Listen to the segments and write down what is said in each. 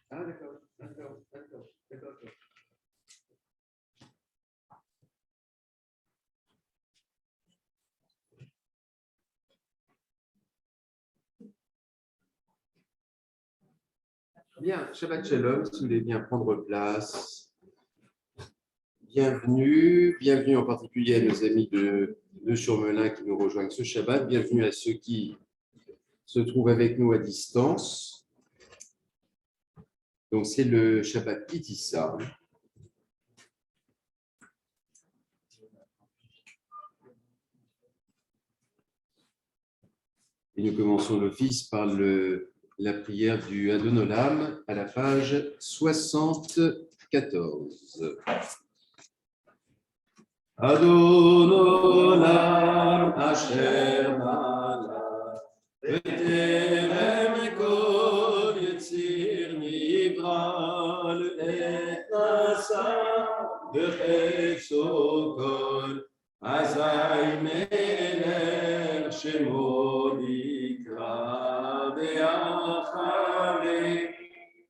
Ah, d'accord. Bien, Shabbat Shalom, si vous voulez bien prendre place. Bienvenue en particulier à nos amis de Surmelin qui nous rejoignent ce Shabbat. Bienvenue à ceux qui se trouvent avec nous à distance. Donc, c'est le Shabbat Kitissa. Et nous commençons l'office par la prière du Adon Olam à la page 74. Adon Olam Asher Malach B'terem kol Yetzir Nivra L'et Nasa B'chefso kol Azai Melech Shemo Nikra Ve'achare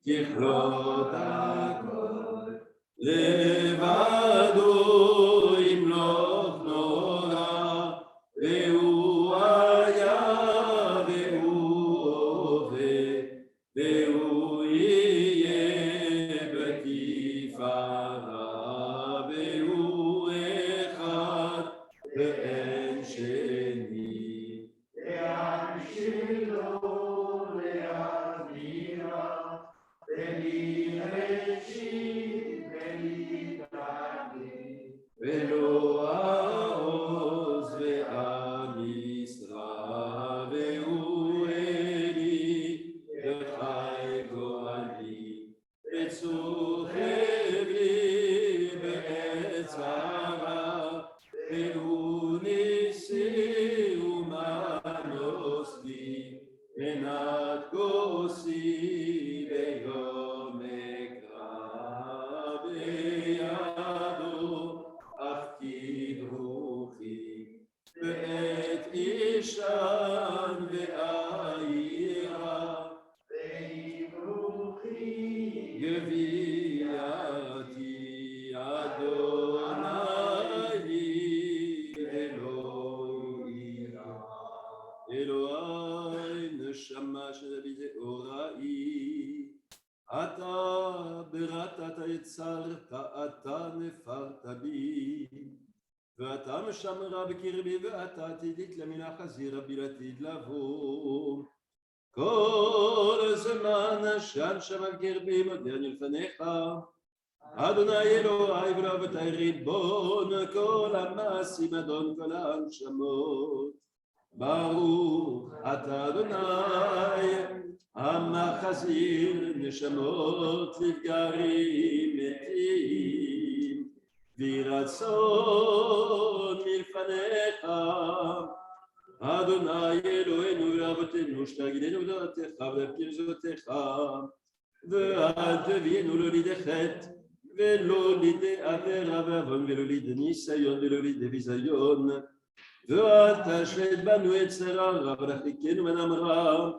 Kichlot HaKol Levado Imloch Nora Ve'u Aya Ve'u Ove Ve'u Yeh B'tifara Ve'u Echad Ve'en Sheni Le'an Shilo Le'an Mira Ve'li Reshit Ve'li Dani Ve'lo Ha'oz Ve'am Yisra Ve'u Eli V'chai Go'ali Ve'tzur Chevi Ve'etz Hara Ve'u Nisi U'manos Li Menat Kosi Ve'yom Ekra Ve'yado Afkid Ruchi Ve'et Ishan Ve'ayira Ve'ibruchi Geviati Adonai Elohira Elohai Neshama Shelavi Orai Ata Beratata Yetzarta Ata Nefarta Bi Ve'ata Meshamra B'kirbi Ve'ata Tidit Lemina Chazira Bilatid Lavo Kol Zeman Shan Shamal Kirbi Modern Ilfanecha Adonai Elohai V'Lovatai Ribbon Kol HaMasim Adon Kol HaNshamot Baruch Ata Adonai Hamachazir Neshamot Livgarim Metim Viratzon Milfanecha Adonai Eloheinu V'Avotenu Shtagidenu V'Dotecha V'Pir Zotecha Ve'al Tevienu Lo Lide Chet Ve'lo Lide Avera Ve'avon Ve'lo Lide Nisayon Ve'lo Lide Vizayon Ve'al Tashlet Banu Etzera V'Rachikenu Menamra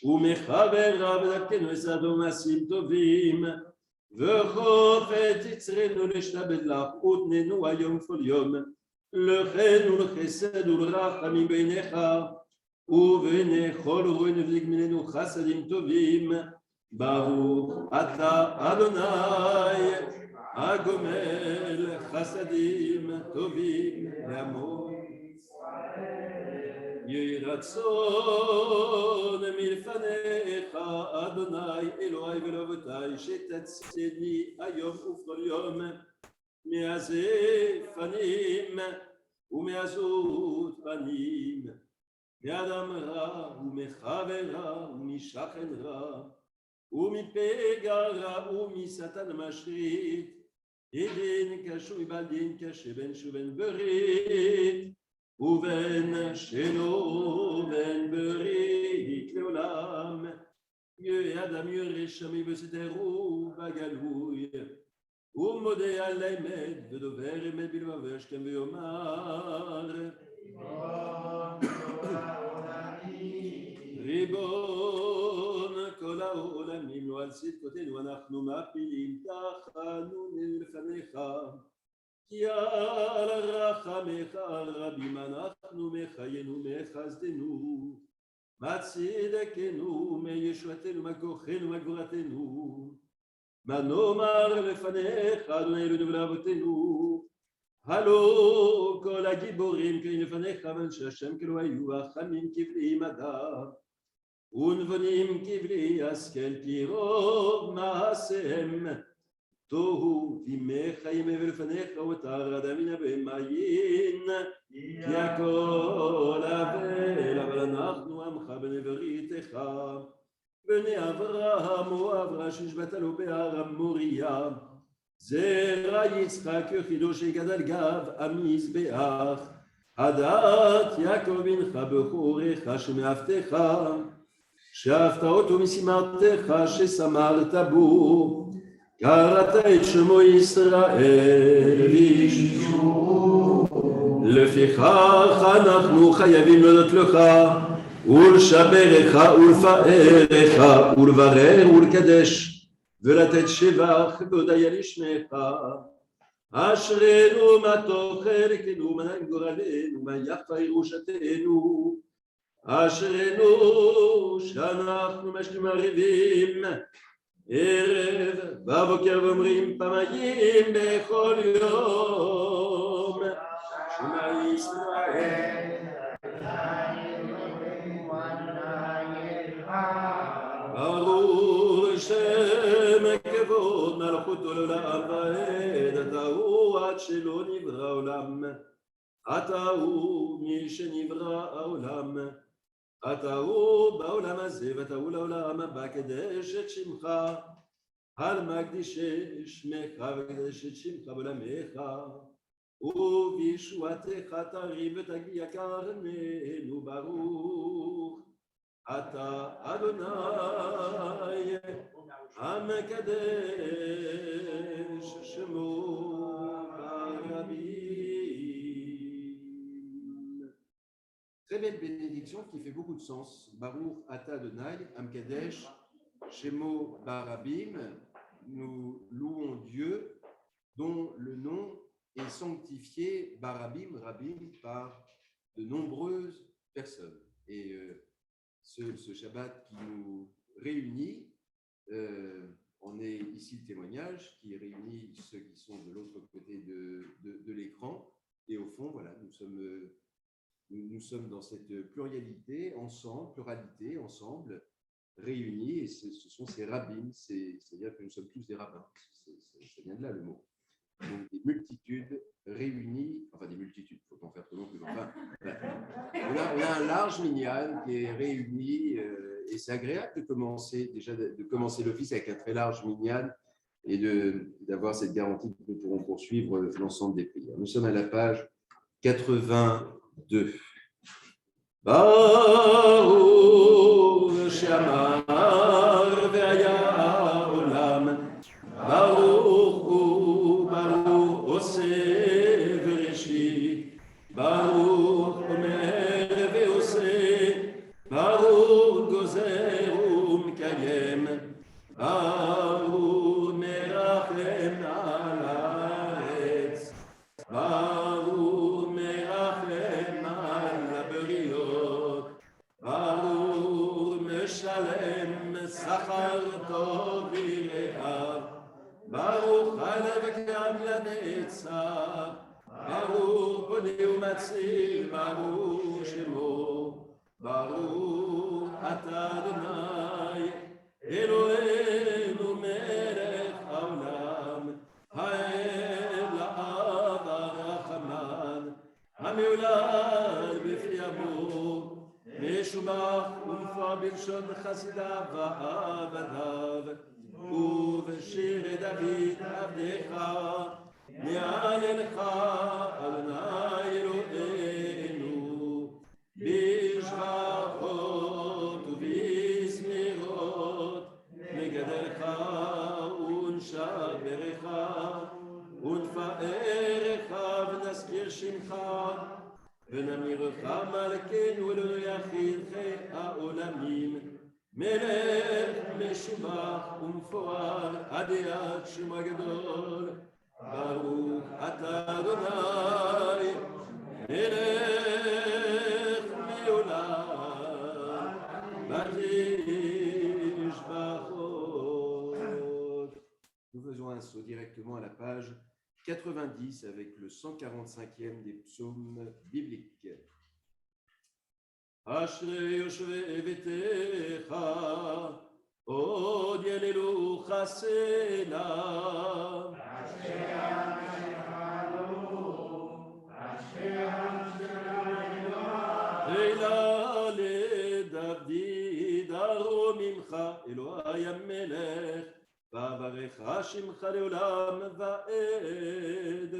U'Mechavera V'Dakenu Esadu Masim Tovim Ve'Chofet Yitzrenu L'Shtabed Lach Utnenu Hayom Kol Yom L'Chenu L'Chesed U'Rachamim Beinecha U'Beinei Chol U'Ruenu V'Ligminenu Chasadim Tovim Baruch Ata Adonai Agomel Chasadim Tovim Le'amo Yiratzon Milfanecha Adonai Elohai V'Lovatai Shetatzeni Hayom U'Chol Yom Me'azeh Fanim U'Me'azut Fanim Me'adam Ra U'Mechaver Ra U'Mishachen Ra U'Mipega Ra U'Misatan Mashrit Eden Kashu Ibaldin Kashe Ben Shuven Berit Uven Shelo Ben Berit Leolam Adam Yereshami Besederu Bagalouy ומודה על האמת ודובר אמת בלבבו השכם ויאמר ריבון צדקותינו אנחנו מפילים תחנונים לפניך. כי על רחמך הרבים אנחנו מחיינו מחסדנו. מה צדקנו, מישועתנו, מה כוחנו, מה גבורתנו. מה נאמר לפניך, אדוני אלוהינו ולאבותינו. הלא כל הגיבורים כן לפניך, ואנשי השם כאילו היו החכמים כבלי מדע. ונבונים כבלי השכל כי רוב מעשיהם. תוהו ימך ימי ולפניך ותרד מן הבמאין. כי הכל אבל, אבל אנחנו עמך בני בריתך. בני אברהם ואברהם שנשבעת לו בהר המוריה. זרע יצחק יחידו שגדל גב המזבח. הדת יעקב בנך בכורך שמאהבתך. שאהבת אותו משימתך ששמרת בו. קראת את שמו ישראל וישמעו. לפיכך אנחנו חייבים להודות לך ולשברך ולפארך ולברר ולקדש ולתת שבח והודיה לשמך. אשרינו מה תאכלנו מה גורלנו מה יפה ירושתנו. אשרינו שאנחנו משקים ערבים ערב בבוקר ואומרים פעמיים בכל יום. שמע ישראל ברוך שם כבוד מלכותו לעולם ועד. אתה הוא עד שלא נברא העולם. אתה הוא מי שנברא העולם. אתה הוא בעולם הזה ואתה הוא לעולם הבא. קדש את שמך על מקדיש שמך וקדש את שמך בעולמך. ובישועתך תריב ותגיע קרננו ברוך. אתה אדוני המקדש שמו ברבים. Très belle bénédiction qui fait beaucoup de sens. Baruch Ata Adonai Amkadesh Shemo Barabim. Nous louons Dieu dont le nom est sanctifié Barabim, Rabim, par de nombreuses personnes. Et ce Shabbat qui nous réunit, on est ici le témoignage qui réunit ceux qui sont de l'autre côté de l'écran. Et au fond, voilà, nous sommes dans cette pluralité ensemble, réunis, et ce sont ces rabbins, c'est-à-dire que nous sommes tous des rabbins, ça vient de là le mot. Donc des multitudes réunies, enfin des multitudes, il ne faut pas en faire trop long, enfin, on a un large minyan qui est réuni, et c'est agréable de commencer l'office avec un très large minyan et d'avoir cette garantie que nous pourrons poursuivre l'ensemble des prières. Nous sommes à la page 82. Baruch Shamar ve'aya olam. Baruch hu Baruch oseh vereshit. Baruch omer ve'oseh. Baruch gozer u'mekayem. Baruch merachem al haaretz. Baruch merachem al habriyot. Baruch meshalem sachar tov v're'av. Baruch halev k'am lanetzach. Baruch poni u'matzil. Baruch shemo. Baruch ata Adonai Eloheinu melech haolam. Ha'el ha'av ha'rachaman. Ha'meulad b'fi amo. משובח ומפואר בלשון חסידיו ועבדיו. ובשיר דוד עבדך נעלך אדוני אלוהינו. בשבחות ובזמירות נגדלך ונשברך ונפארך ונזכיר שמך. ונמירך מלכנו אלוהי יחיד חי העולמים. מלך משובח ומפואר עד יד שמו הגדול. ברוך אתה אדוני מלך מעולם ותשבחות. Nous faisons un saut directement à la page 90 avec le 145e des psaumes bibliques. אשרי יושבי ביתך, עוד יללוך סלה. תהילה לדוד ארום ממך, אלוהי המלך, ואברך שמך לעולם ועד.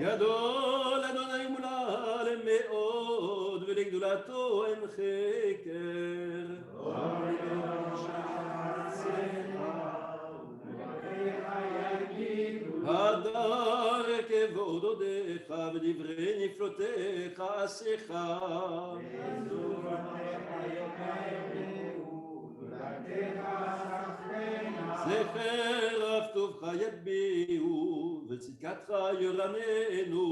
גדול אדוני מולל מאוד, ולגדולתו אין חקר. הדר כבוד הודיך, ודברי נפלותיך עשיך. זכר רב טובך יטביעו, וצדקתך ירננו.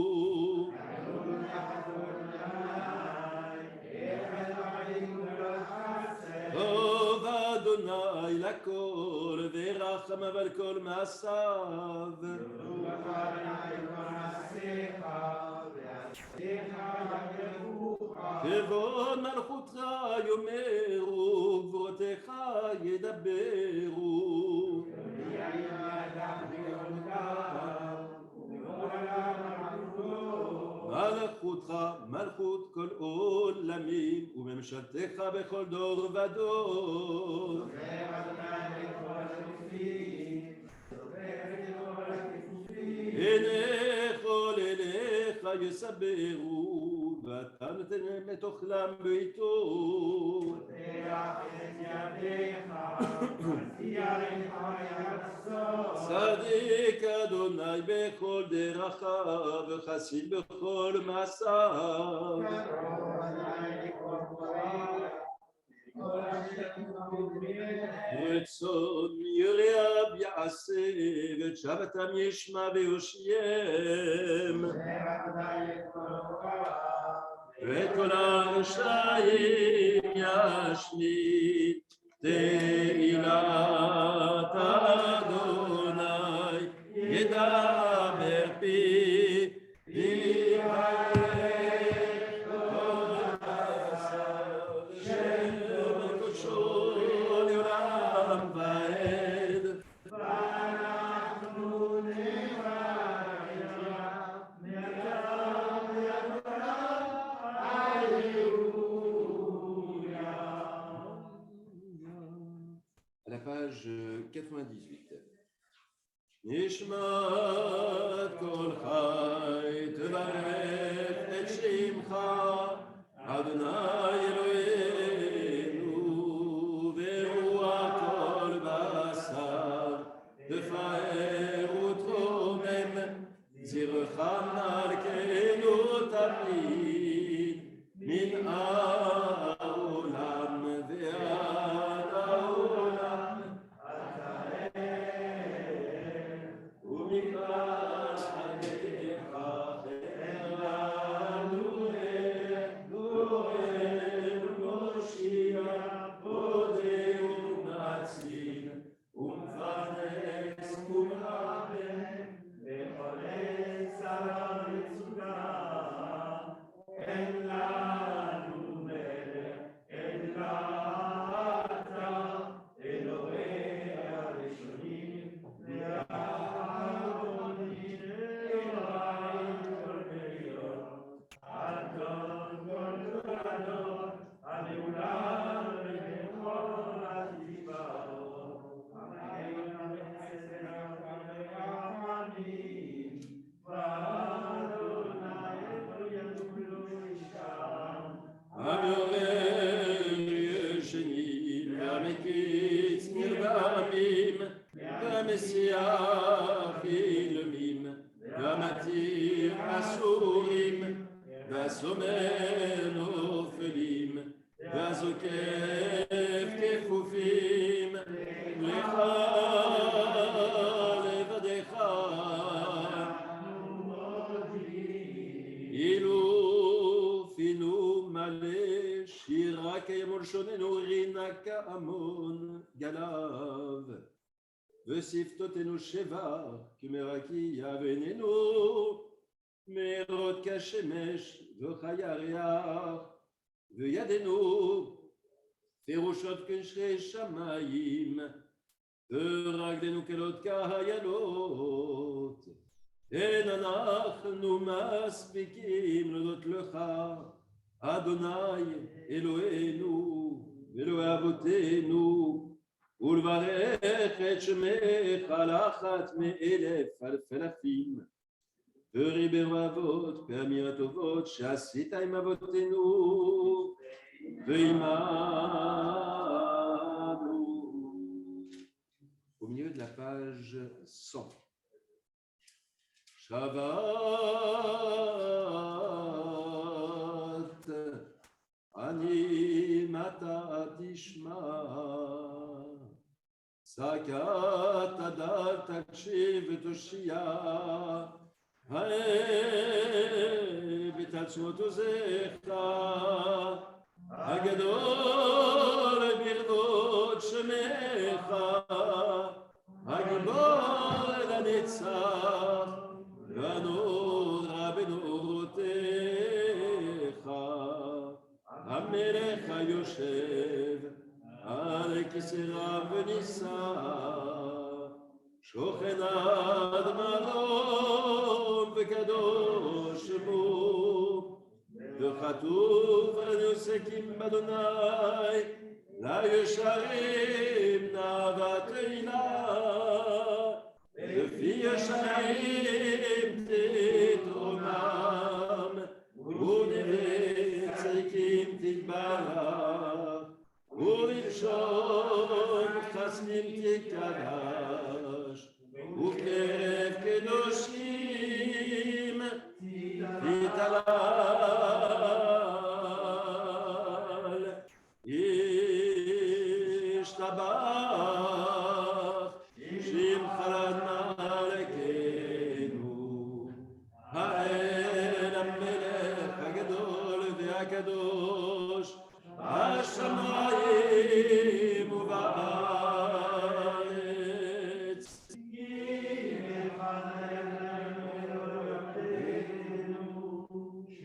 טוב אדוני לכל, ורחם על כל מעשיו. כבוד מלכותך יאמרו, גבורתך ידברו. מלכותך מלכות כל עולמים, וממשלתך בכל דור ודור. הנה כל אליך יסברו, ואתה נותן להם את אוכלם בעיתו. צדיק אדוני בכל דרכיו, וחסיד בכל מעשיו. רצון יריב יעשה, ואת שבתם ישמע ויושיים. ואת כל הרשעים ישמיט תהילת אדוני, ידבר פי page 98. נשמת כל חי תברך את שמך, אדוני אלוהינו, ברוח כל בשר תפאר ותרומם, זרעך מלכנו תמיד מן העולם ועד העולם. ומקרא עליך חרנו גואל ומושיע, בודק ומציל ומפרנס ומעבד וחולה צרה ומצוקה. אין לנו מלך אלא אתה, אלוהי הראשונים והאחרונים, אלוהי כל בריות, אדון כל תולדות, הנעולם ובכל התקוות. אמן וחסד ורחמים, ואדוני כל ידוע לו ישכח. המעורר ישנים והמקיץ נרדמים, והמסיע חילמים, והמתיר אסורים, והסומר נופלים, והזוקף כפופים, לך לבדך. אילו מלא שירה כימול שוננו רינה כהמון גליו. ושפתותינו שבח כמרקיע בינינו מארות כשמש וכירח וידינו פירושות כשרי שמיים ורגלינו כלות כהיילות. אין אנחנו מספיקים להודות לך אדוני אלוהינו ואלוהי אבותינו ולברך את שמך על אחת מאלף אלפים. וריבבות פעמים הטובות שעשית עם אבותינו ועמנו. Au milieu de la page 100. שבת אני מתה תשמע סקת הדל תקשיב ותושיע בתעצמות עוזך הגדול ברבות שמך הגיבור לנצח והנורא בנורותיך המלך היושב על כיסא רם ונישא שוכן עד מרום וקדוש שמו וכתוב הנוסקים באדוני לישרים נאוות עינה לפי ישרים תתרומם ודברי צדיקים תתברך ובלשון חסדים תקדש ובקרב קדושים תתהלל. ישתבח שמך למלכנו האל המלך הגדול והקדוש בשמיים ובארץ.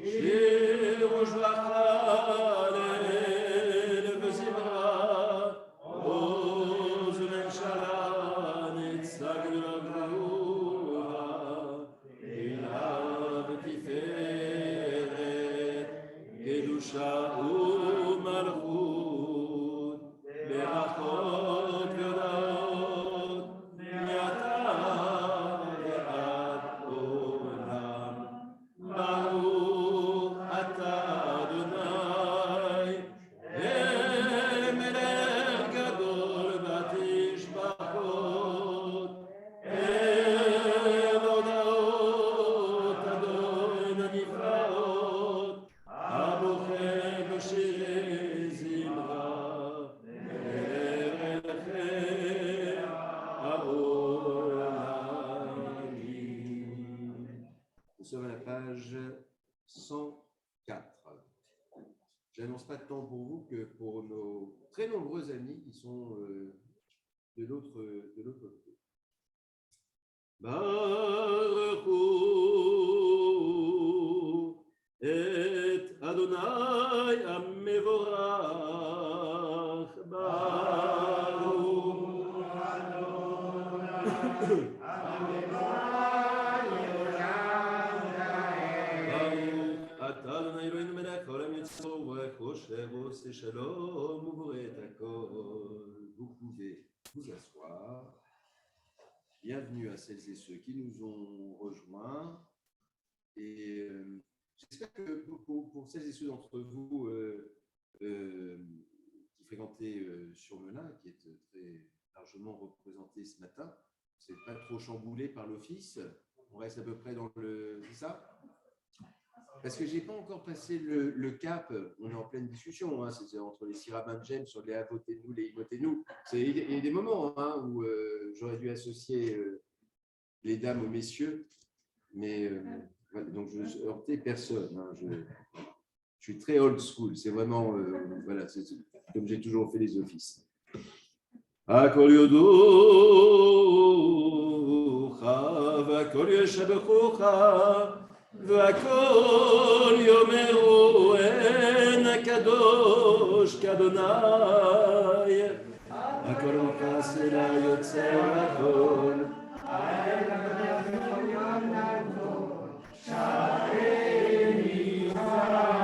שיר ושבח הלל וזמרה עוז וממשלה נצח גדולה אליו תפארת קדושה ומלכות ברכות והודאות מעתה ועד עולם. ברוך אתה אדוני אל מלך גדול בתשבחות אל הודעות אדון הנפלאות הבוחר בשירי זמרה אליכם העולמים. Nous sommes à la page 104. Je n'annonce pas de temps pour vous que pour nos très nombreux amis qui sont de l'autre côté. Baruch hu et Adonai המבורך. ברוך אתה אדוני אלוהינו מלך העולם יצור וחושב ועושה שלום ובורא את הכל. Vous pouvez vous asseoir. Bienvenue à celles et ceux qui nous ont rejoints. Et j'espère que pour celles et ceux d'entre vous qui fréquentaient Surmelin, qui est très largement représenté ce matin, vous n'êtes pas trop chamboulé par l'office. On reste à peu près dans le... C'est ça ? parce que je n'ai pas encore passé le cap, on est en pleine discussion, hein, c'est entre les 6 rabbins de Gênes sur les votez-nous, les votez-nous. Il y a des moments hein, où j'aurais dû associer les dames aux messieurs, mais voilà, donc je ne heurtais personne. Hein, je suis très old school, c'est vraiment, voilà, c'est comme j'ai toujours fait les offices. הכל יודוך והכל ישבחוך והכל יאמרו אין קדוש כאדוני הכל מכס אל יוצא הכל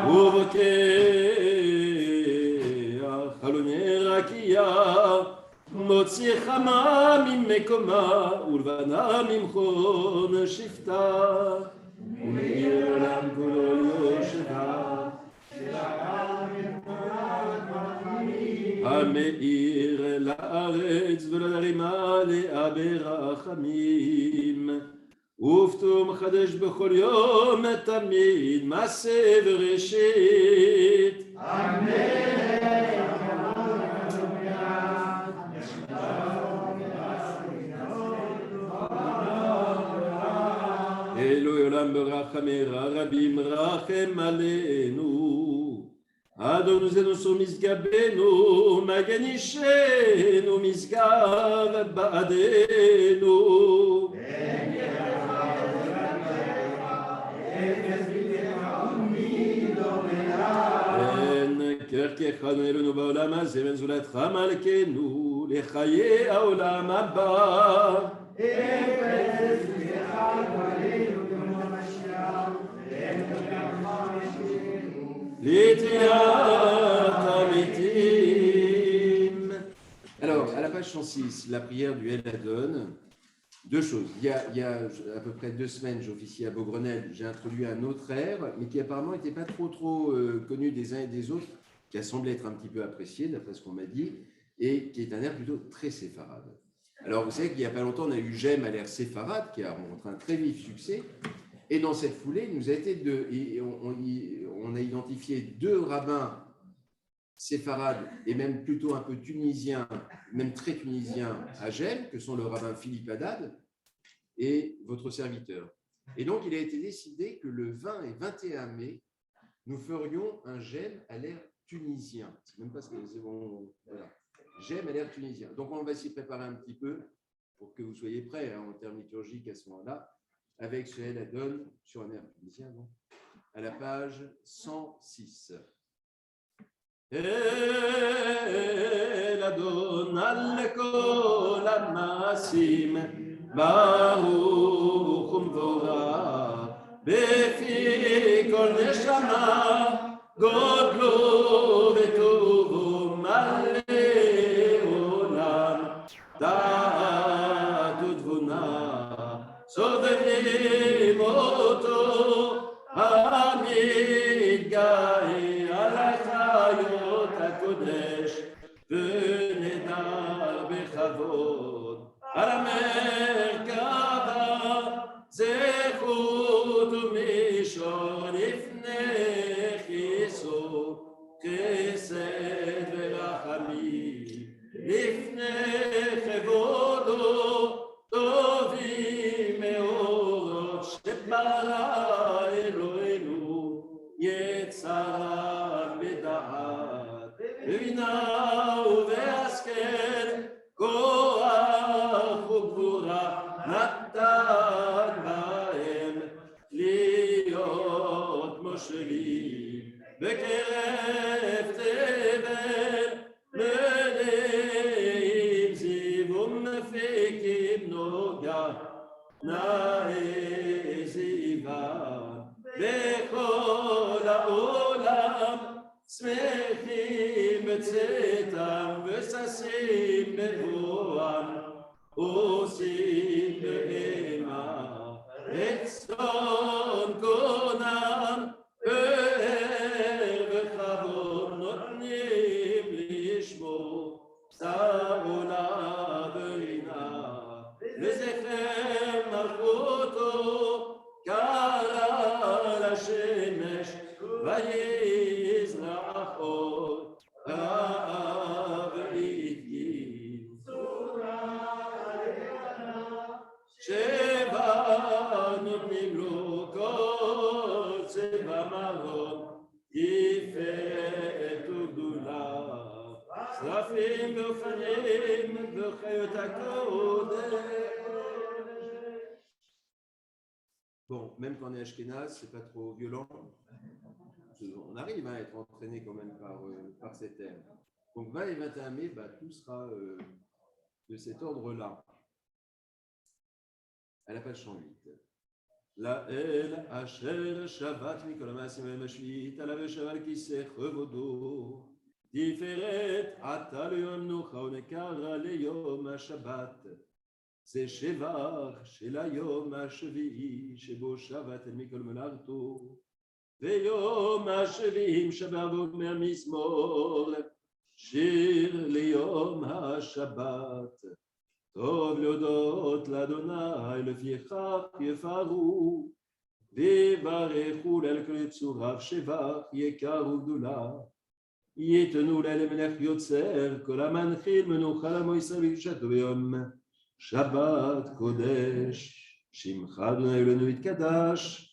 ובוקע חלוני רקיע מוציא חמה ממקומה ולבנה ממכון שפתה ומאיר עולם כולו יושבה המאיר לארץ ולרימה לאה ברחמים ופתאום חדש בכל יום תמיד מעשה וראשית אמן אלוהי עולם ברחמך רבים רחם עלינו אדוננו שום משגבנו מגן אישנו משגב בעדנו אין כרכך אלוהינו בעולם הזה ואין זולתך מלכנו לחיי העולם הבא Alors, à la page 106, la prière du El Adon, deux choses. Il y a à peu près 2 semaines, j'officiais à Beaugrenelle, j'ai introduit un autre air, mais qui apparemment n'était pas trop connu des uns et des autres, qui a semblé être un petit peu apprécié, d'après ce qu'on m'a dit, et qui est un air plutôt très séfarade. Alors, vous savez qu'il n'y a pas longtemps, on a eu J'aime à l'air séfarade, qui a rencontré un très vif succès. Et dans cette foulée, il nous a été on a identifié 2 rabbins séfarades et même plutôt un peu tunisiens, même très tunisiens à Gênes, que sont le rabbin Philippe Haddad et votre serviteur. Et donc, il a été décidé que le 20 et 21 mai, nous ferions un J'aime à l'air tunisien. C'est même pas ce que c'est bon. Voilà. J'aime à l'air tunisien. Donc, on va s'y préparer un petit peu pour que vous soyez prêts hein, en termes liturgiques à ce moment-là. Avec ce El Adon sur un air tunisien, non à la page 106. El Adon al kol ha'masim baruch umvorach befi kol neshama godlo vetovo malei olam da'at u'tvuna סובבים אותו המתגאה על החיות הקודש ונדר בכבוד על המרכבה זכות ומישור לפני כיסו חסד ורחמים לפני כבודו טובים מאורות שברא אלוהינו יצר בדעת בבינה ובהשכל כוח וגבורה נתן בהם להיות מושלים בקרב תבל מלאים זיו ומפיקים נוגה נאה זיווה בכל העולם שמחים בצאתם וששים בבואם עושים בהמה את צאן קונם פאר וכבוד נותנים לשמור בשר עולה ורינה לזכר מלכותו קרא לשם ויזרעו אביב שבע נותנים לו כל צבע מרון יפת וגדולה שרפים ואופנים וחיות הקודש. Bon, même quand on est ashkénaze, c'est pas trop violent. On arrive à être entraîné quand même par ces termes. Donc 20 et 21 mai, tout sera de cet ordre-là. À la page 108. לאל אשר שבת מכל המעשים ומשבית עליו יושב על כיסא כבודו תפארת עתה ליום מנוחה ונקרא ליום השבת זה שבח של היום השביעי שבו שבת אל מכל מלאכתו ויום השביעים שבה ואומר מזמור שיר ליום השבת טוב להודות לאדוני לפיכך יפארו ויברכו לאל כל יצוריו שבח יקר וגדולה ייתנו לאל מלך יוצר כל המנחיל מנוחה לעמו ישראל בקדושתו ביום שבת קודש שמך אדוני אלוהינו יתקדש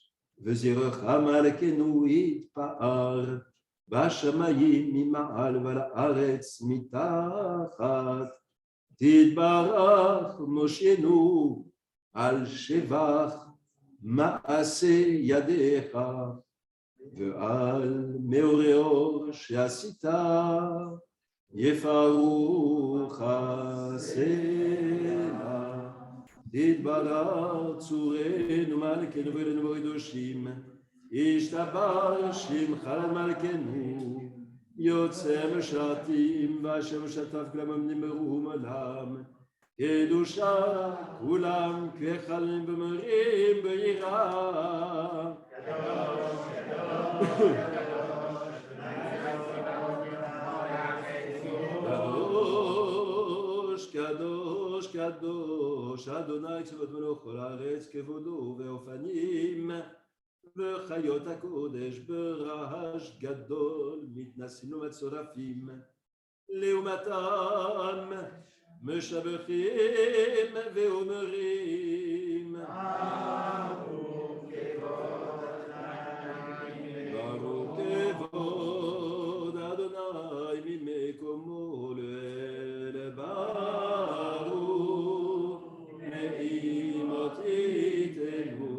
וזרעך מלכנו יתפאר בשמיים ממעל ועל הארץ מתחת תתברך מושנו על שבח מעשה ידיך ועל מאורי אור שעשית יפארו חסנה תתברך צורנו מלכנו ואלוהינו בקדושים ישתבח שמך למלכנו יוצא משרתים ואשר משתף כולם עומדים ברום עולם קדושה כולם כחלים ומרים ביראה קדוש קדוש קדוש אדוני צבאות מלך כל הארץ כבודו ואופנים וחיות הקודש ברעש גדול מתנסים ומצורפים לעומתם משבחים ואומרים ברוך כבוד אדוני ממקומו לאל ברוך נעימות יתנו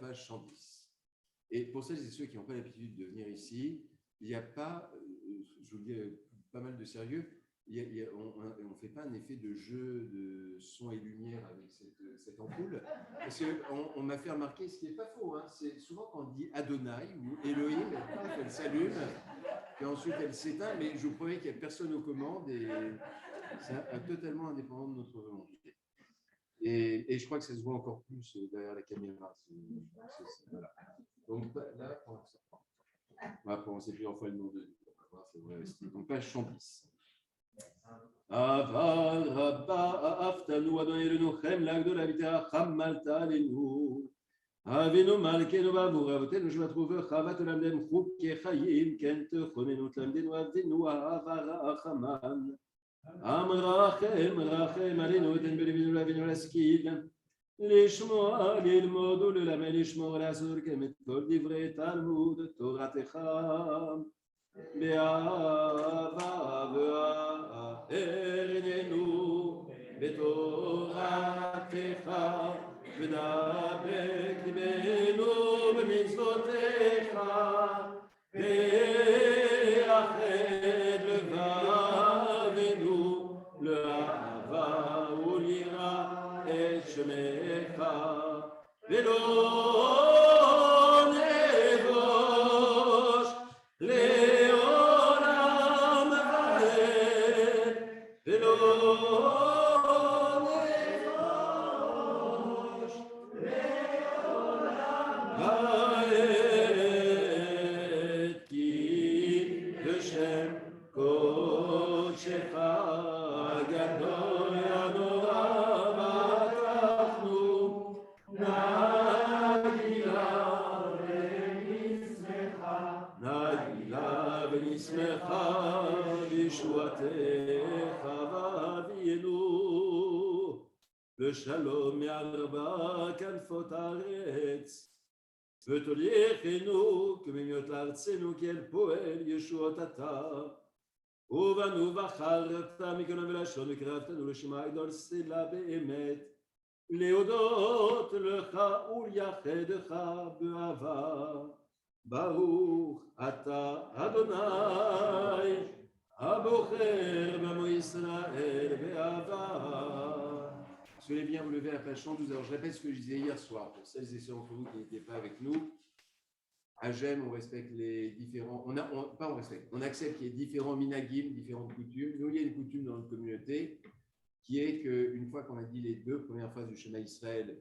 page 110. Et pour celles et ceux qui n'ont pas l'habitude de venir ici, il n'y a pas, je vous le dis pas mal de sérieux, on ne fait pas un effet de jeu de son et lumière avec cette ampoule. Parce qu'on m'a fait remarquer, ce qui n'est pas faux, hein, c'est souvent quand on dit Adonai ou Elohim, elle s'allume, puis ensuite elle s'éteint, mais je vous promets qu'il n'y a personne aux commandes et c'est totalement indépendant de notre volonté. Et je crois que ça se voit encore plus derrière la caméra. Voilà. Donc là, on va prononcer plusieurs fois le nom de Dieu. On va voir, c'est vrai aussi. Donc page 110. Avar Rabba Aftanu Adonai Eloheinu L'Agdola Vita Chamalta Alenu Avinu Malkeinu Bavur Avotenu Shvatruv Chavat Lamdem Chukei Chayim Ken Techonenu Lamdenu Avinu Avar Achaman Am Rachem Rachem Alenu Ten Belevinu Lavinu Laskid לשמוע, ללמוד וללמד, לשמור לעשות כמת כל דברי תלמוד תורתך באהבה וארננו בתורתך ודבק ליבנו במצוותיך ויחד לבבנו לאהבה וליראה את שמך ולא נבוש לעולם ועד ולא נבוש לעולם ועד כי בשם קודשך גדול ונורא שמחה בישועתך ואבינו בשלום מארבע כנפות הארץ ותוליכנו כממיות לארצנו כאל פועל ישועות אתה ובנו בחרת מקרוב ולשון וקרבתנו לשמה גדול סלע באמת להודות לך ולייחדך באהבה ברוך אתה אדוני הבוחר בעמו ישראל באהבה. Soyez bien vous lever à la page 112. Alors je répète ce que je disais hier soir pour celles et ceux d'entre vous qui n'étaient pas avec nous. À Gênes, on respecte les différents, on accepte qu'il y ait différents minagim, différentes coutumes. Nous, il y a une coutume dans notre communauté qui est qu'une fois qu'on a dit les deux premières phrases du Shema Israël,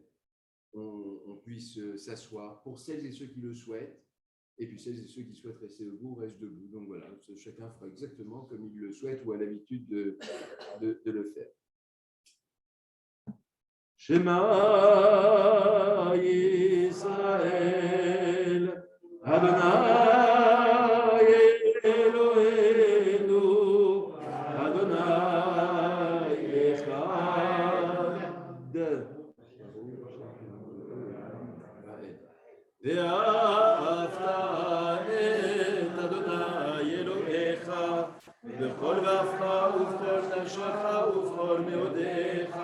on puisse s'asseoir pour celles et ceux qui le souhaitent. Et puis celles et ceux qui souhaitent rester debout, restent debout. Donc voilà, chacun fera exactement comme il le souhaite ou a l'habitude de le faire. Shema Yisrael Adonai Eloheinu Adonai Echad בכל ואפך ובכל נפשך ובכל מאודיך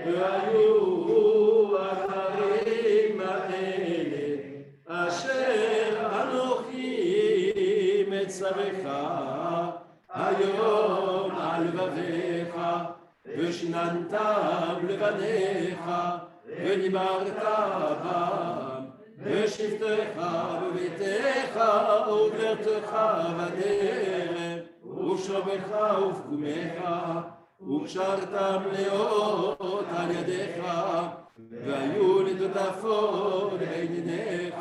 והיו אחרים האלה אשר אנוכי מצווך היום על לבביך ושיננתם לבניך ודיברת בם בשבתך בביתך ובגרתך בדרך ובשומך ובקומך וקשרתם לאות על ידיך והיו לטוטפות בין עיניך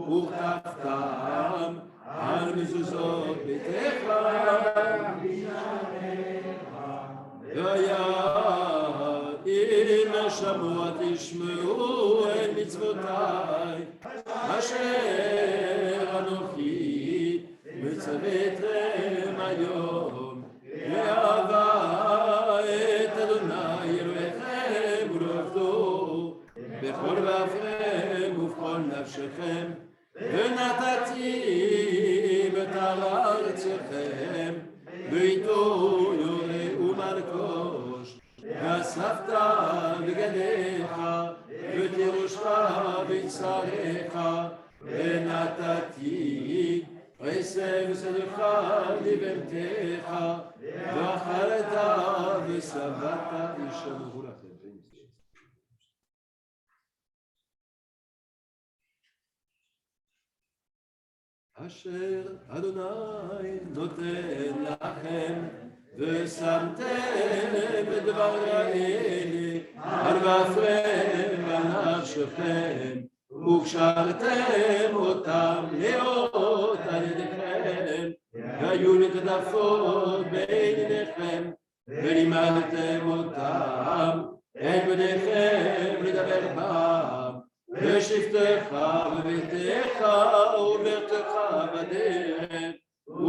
וכתבתם על מזוזות ביתך והיה אם שמוע תשמעו את מצוותיי אשר אנוכי מצוויתכם היום לאהבה את אדוני אלוהיכם ולעבדו בכל ואפכם ובכל נפשכם ונתתי בתר ארצכם ואיתו יורה ומלקוש ואספת בגדיך ותירושך בצריך ונתתי עשב שדך לבנתך ואחר וסבתה ישמרו לכם. אשר אדוני נותן לכם, ושמתם את דבר האלה על כפכם ועל נפשכם, וקשרתם אותם להיות על ידיכם, והיו נתדפות בעיניכם, ולימדתם אותם את בניכם לדבר בם, בשבתך ובביתך וברתך בדרך,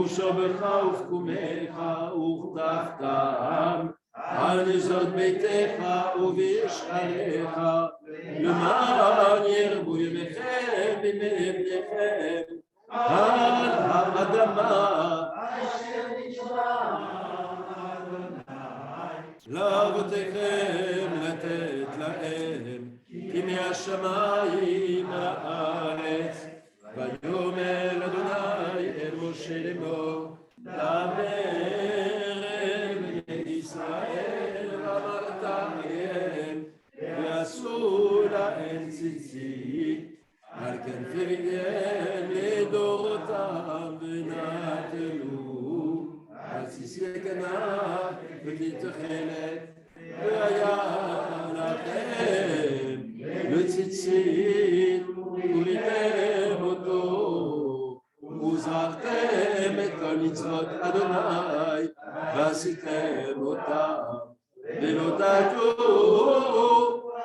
ושומרך ופקומך וכתבתם על נזות ביתך ובשעריך, למען ירבו ימיכם בימי בניכם על האדמה אשר נשבע לאבותיכם לתת להם, כי מהשמיים לארץ. ויאמר אדוני אל משה לאמור, דבר אל בני ישראל ואמרת להם, ועשו להם ציצית על כנפי רגליהם לדורותם, ונטלו על ציצית כנף וכלי תכלת, והיה לכם לציצית וריתם אותו, וזרתם את כל מצוות אדוני ועשיתם אותם, ולא תטעו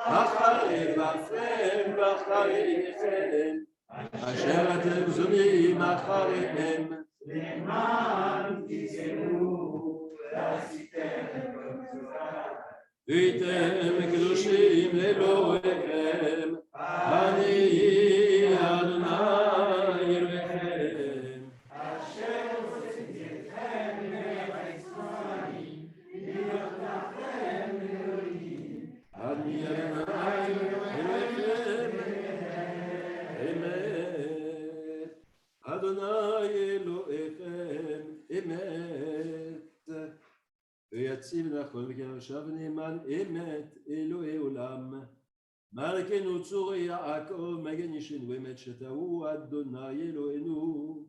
אחרי כפכם ואחריכם אשר אתם זונים אחריהם, למען תצאו ועשיתם והייתם קדושים לאלוהיכם, אני אדוני אלוהיכם אשר הוצאתי אתכם מארץ מצרים להיות לכם אלוהים, אני אדוני אלוהיכם אמת, אדוני אלוהיכם אמת. ויציב נכון וגרשע ונאמן אמת אלוהי עולם, מלכנו צור יעקב מגן ישנו אמת שתהו אדוני אלוהינו,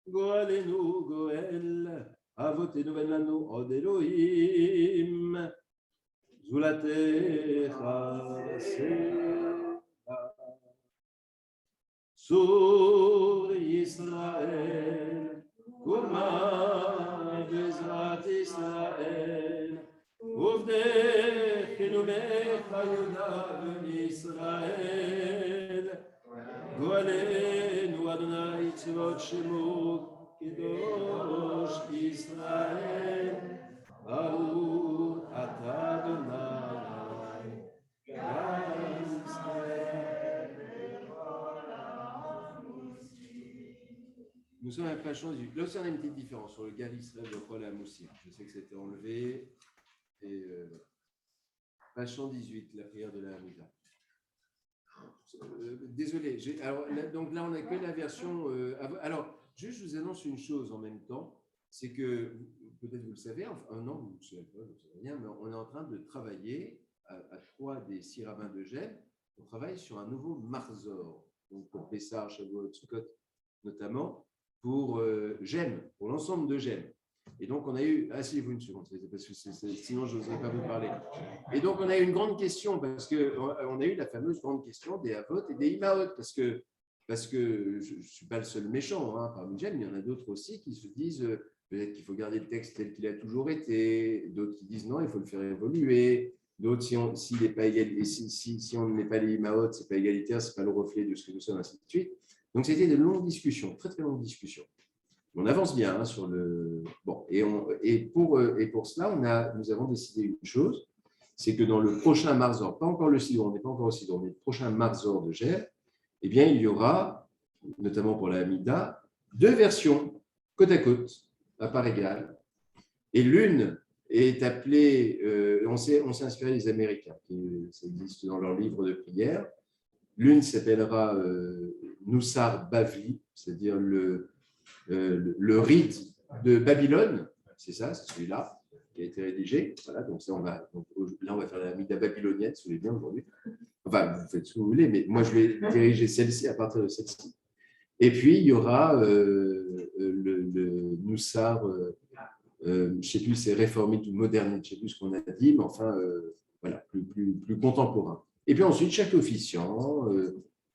גואלנו גואל אבותינו ואין לנו עוד אלוהים זולתך סלע. צור ישראל קומה בעזרת ישראל, ובדרך נומך יהודה וישראל, גואלנו אדוני צבאות שמו קדוש ישראל, ברוך אתה אדוני גאל ישראל. Nous sommes à la page 18. Là aussi, on a une petite différence sur le Gal Israël de Paul et Amoussi. Je sais que c'était enlevé. Et page 118, la prière de la Hamida. Désolé. Alors, donc là, on n'a que la version. Alors, juste, je vous annonce une chose en même temps. C'est que, peut-être vous le savez, non, vous ne savez pas, vous ne savez rien, mais on est en train de travailler à 3 des 6 rabbins de Gênes. On travaille sur un nouveau Marzor. Donc, pour Pessah, Shavuot, Sukkot, notamment. Pour Gênes, pour l'ensemble de Gênes. Et donc, on a eu... Asseyez-vous une seconde, parce que sinon, je n'oserais pas vous parler. Et donc, on a eu une grande question, parce qu'on a eu la fameuse grande question des Havot et des Imaot, parce que je ne suis pas le seul méchant, hein, parmi Gênes, il y en a d'autres aussi qui se disent peut-être qu'il faut garder le texte tel qu'il a toujours été, d'autres qui disent non, il faut le faire évoluer, d'autres, si on ne met pas les Imaot, ce n'est pas égalitaire, ce n'est pas le reflet de ce que nous sommes, ainsi de suite. Donc, c'était de longues discussions, très très longues discussions. On avance bien hein, sur le... Bon, et pour cela, nous avons décidé une chose, c'est que dans le prochain Marzor, pas encore le Sidon, on n'est pas encore au Sidon, mais le prochain Marzor de Gênes, eh bien, il y aura, notamment pour la Hamida, 2 versions, côte à côte, à part égale. Et l'une est appelée, on s'est inspiré des Américains, ça existe dans leur livre de prière. L'une s'appellera Noussar Bavli, c'est-à-dire le rite de Babylone, c'est ça, c'est celui-là. qui a été rédigé. Voilà, donc ça, là, on va faire la Amida babylonienne, si vous voulez bien, aujourd'hui. Enfin, vous faites ce que vous voulez, mais moi, je vais diriger celle-ci à partir de celle-ci. Et puis, il y aura le Moussar, je ne sais plus, c'est réformiste ou moderniste, je ne sais plus ce qu'on a dit, mais enfin, voilà, plus contemporain. Et puis ensuite, chaque officiant,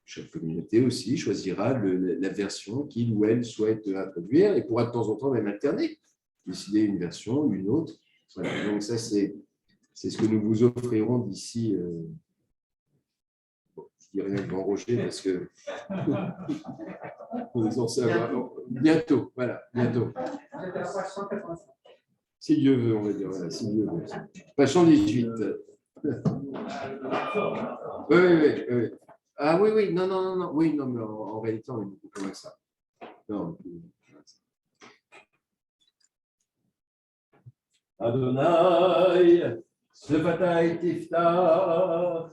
chaque communauté aussi, choisira la version qu'il ou elle souhaite introduire et pourra de temps en temps même alterner, décider une version ou une autre. Voilà, donc ça, c'est ce que nous vous offrirons d'ici, je dis rien de Grand Roger parce que vous en savoir bientôt, voilà, bientôt. Si Dieu veut, on va dire, voilà, si Dieu veut. Page 118. Oui. Ah oui, non. Oui, non, mais en réalité, on est beaucoup plus loin que ça. Non, Adonai, Sefatai Tiftach,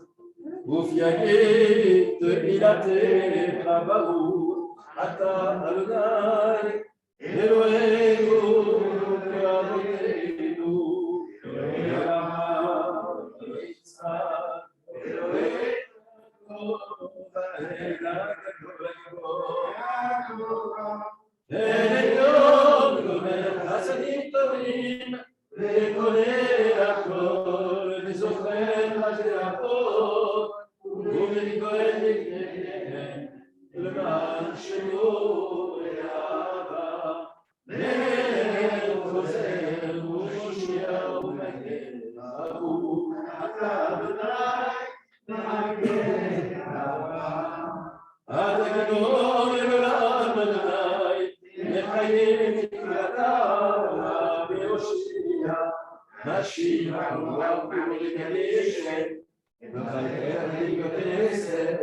Ufiagit Ilate Baru, Ata Adonai, Eloheinu, Avotenu, Eloheinu, Yitzhak, Eloheinu, Eloheinu, Hasadim Tovim, וקונה הכל, וזוכר השלכות, ומתגואל לפניהם, למען שמו לאהבה, מלך חוזר ומושיע ומגן, ברוך אתה אדוני, מגן אהבה. אתה גדול לעולם אדוני, מחיים את תפילתה ויושיע. Mashiach, Ruach, U'Rikadeshet, V'Chayei V'Knesset,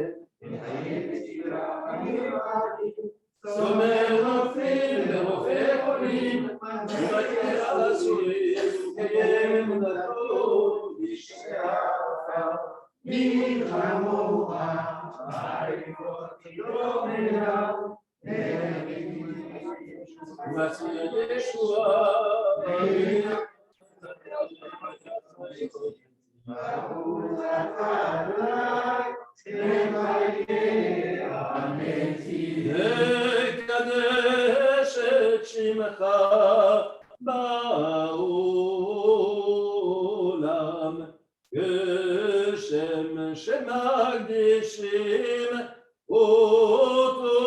Somer Rofim, V'Rofei Cholim, V'Makir Asurim, V'Kayem Nato, V'Yishkeacha, Milchamocha, V'Ayikot Yom Elav, V'Matzil Yeshua, לקדש את שמך בעולם, כשם שמקדישים אותו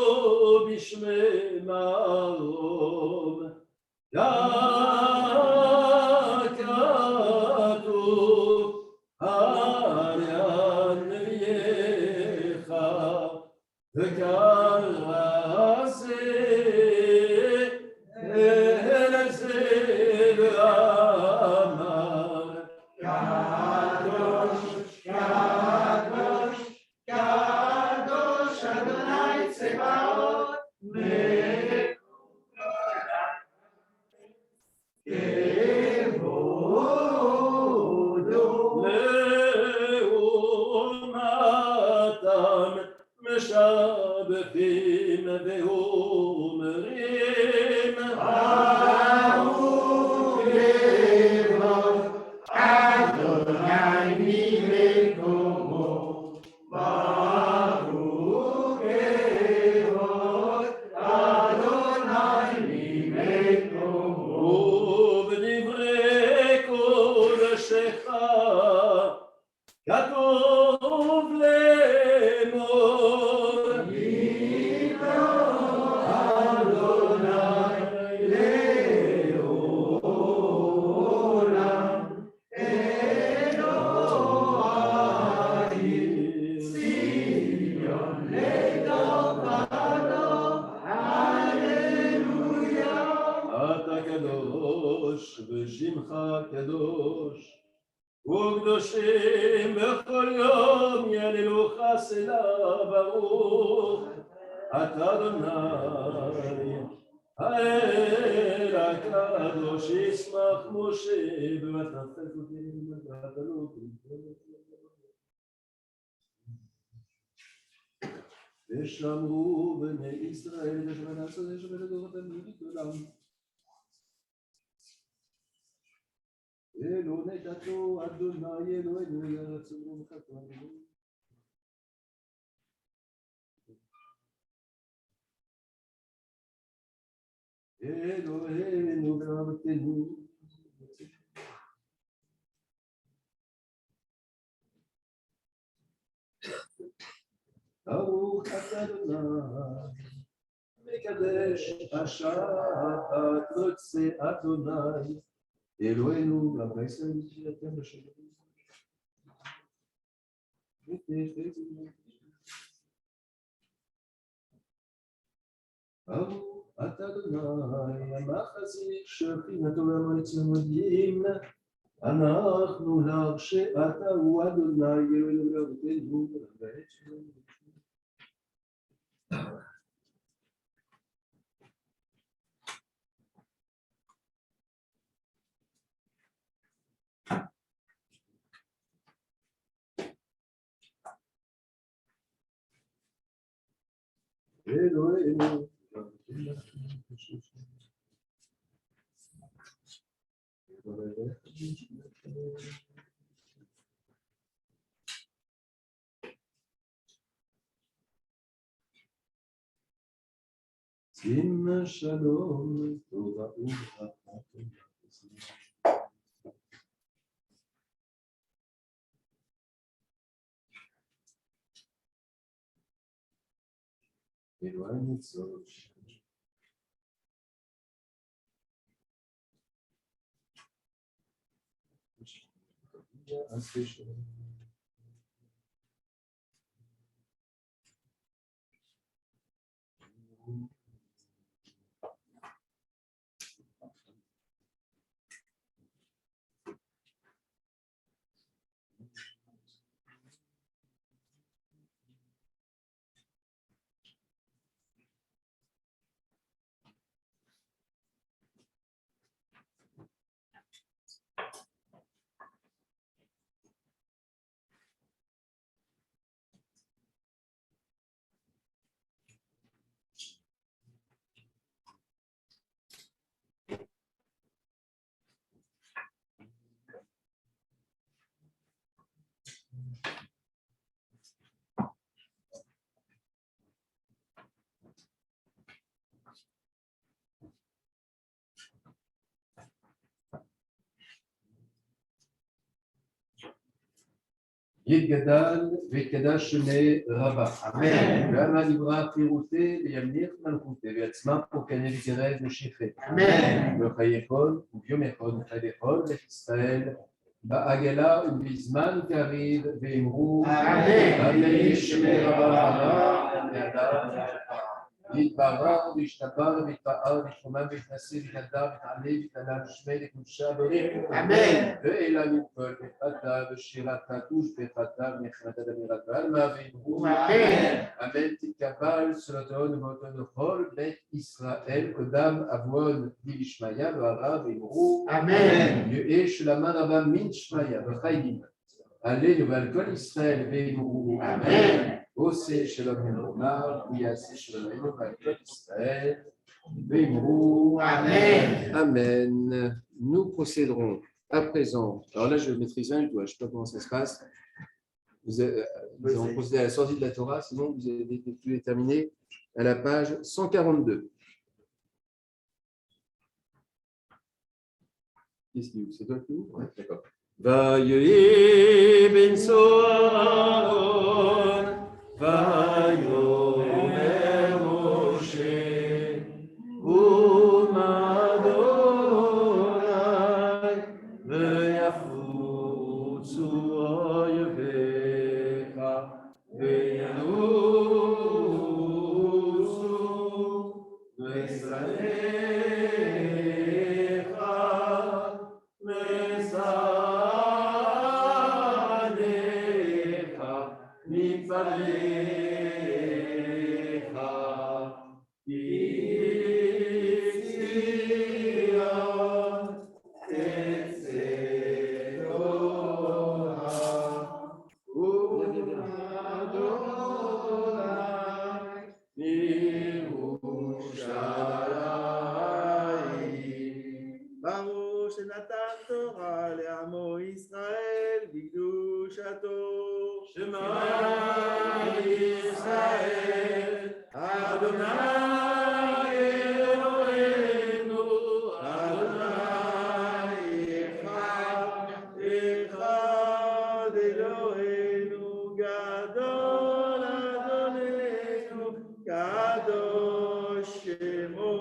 בשמי מרום. משבחים ואומרים ברוך לבב אדוני ממקומו ברוך לבב אדוני ממקומו ובדברי קודשך כתוב לאמור ושמך קדוש וקדושים בכל יום יללוך סלה ברוך אתה אדוני האל הקדוש ישמח משה במתנת חוקים ותעלות ושמעו בני ישראל ושמנה שדה שבדורות תמיד גדולם Elone dato Adonai Eloheinu yaratzonu chatanu. Eloheinu gavtenu. Baruch Adonai, Mekadesh Asher Totse Adonai, Eloheinu Gavtenu Yiratem B'Shem. Baruch Adonai, Amachazir Shechinato V'Motzim Modim. אנחנו לך שאתה הוא אדוני אלוהינו ואבותינו ולבית שלנו. אלוהינו שים שלום טובה וברכה. אלוהינו צור יתגדל ויתקדש שמי רבה. אמן. ועמה דיברה פירותי וימליך מלכותי ויעצמה פורקני ותרד משיחי. אמן. וחיי כל וביום יכול וחי יכול וישראל בעגלה ובזמן קריב ואמרו אמן. ויהי שמי רבה רבה ואדם יתברר וישתבר ויתפאר ויתרומם ויתנשא ויתנדר ויתעלה ויתעלה ושמי לקדושה בריך. אמן. ואלנו כל בחטא ושירתה תוש בחטא ונחמתה דמירתה ועלמה ואמרו אמן. אמן. תתקבל סלותון ואותון לכל בית ישראל קודם אבון דיבישמיה והרב ואמרו אמן. יהי שלמה רבה מן שמיה וחיים עלינו ועל כל ישראל ואמרו אמן. עושה שלומנו אומר, ויעשה שלומנו ועל כל ישראל, ואמרו Amen. Amen. Nous procéderons à présent. Alors là, je maîtrise un doigt, je ne sais pas comment ça se passe. Nous allons procéder à la sortie de la Torah, sinon vous avez tout déterminé à la page 142. Qu'est-ce qui ouvre? C'est toi qui ouvre? Oui, d'accord. Vayehi ben Soharon. ויאמר משה ומאדוני ויפוצו אויביך וינוסו משנאיך משנאיך קדוש. Shema Yisrael, Adonai Eloheinu, Adonai Echad, Echad Eloheinu, Gadol Adonenu, Kadosh Shemo,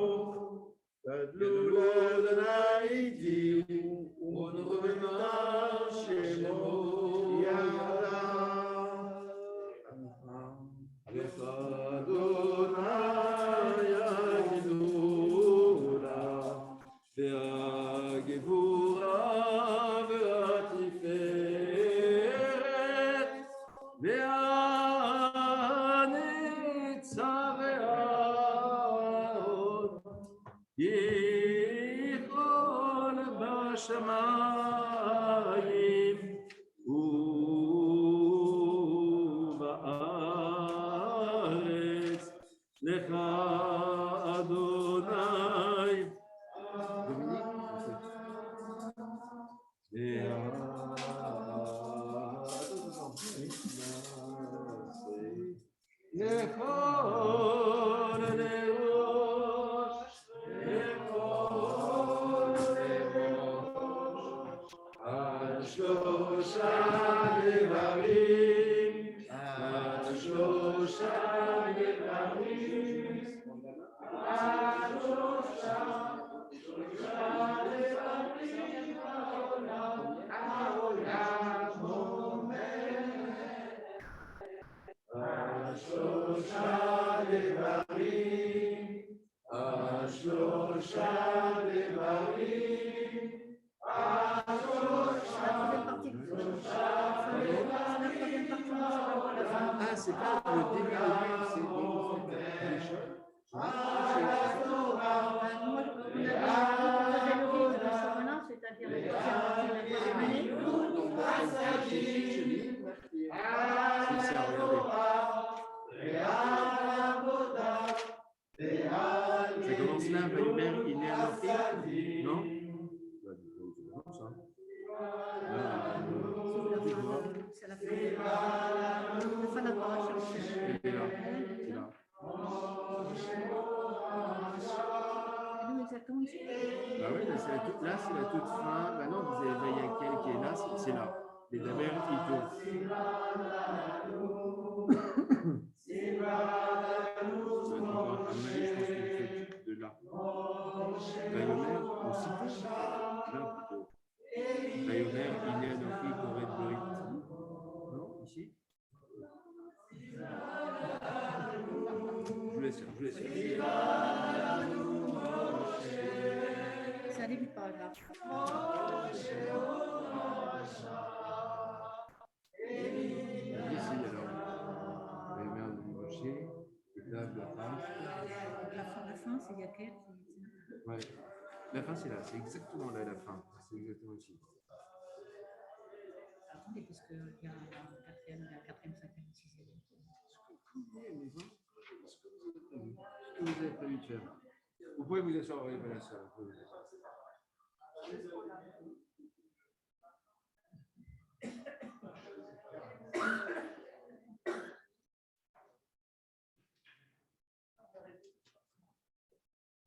Gadlul Adonai Diu, U'Nurvimah Shemo, Yada. Adonai Agdula, Ve'agevura, ve'atiferet, ve'anetza, ve'ahod, Yichol b'shamayim, ובארץ לך אדוני לכל נרוש על שלושה דברים שלושה דברים Ah, c'est pas le début, c'est donc les choses. Moi, on a dit le rythme de Chauvelin, c'est-à-dire la deuxième partie de la deuxième année. Ça commence là, Vaïmer, il est anarchique, non? C'est la fin de la paracha. Nous, exactement ici. Bah oui, là, c'est la toute fin. Bah non, vous avez Vayakel qui est là, c'est là. Les Daber, Ito. Ça va être encore, à mon avis, je pense que vous faites de là. Vayomer, aussi. Là, plutôt. Vayomer, il est anarchique, Koret, Borit. Non, ici? Je vous laisse. C'est un début de paragraphe. Ici, alors. Vayomer, Moshe, la fin. La fin, c'est Yakel. Ouais. La fin, c'est là. C'est exactement là, la fin. C'est exactement ici. Attendez, parce qu'il y a un quatrième, cinquième, sixième. Ce que vous avez prévu de faire. Vous pouvez vous asseoir, oui, voilà ça.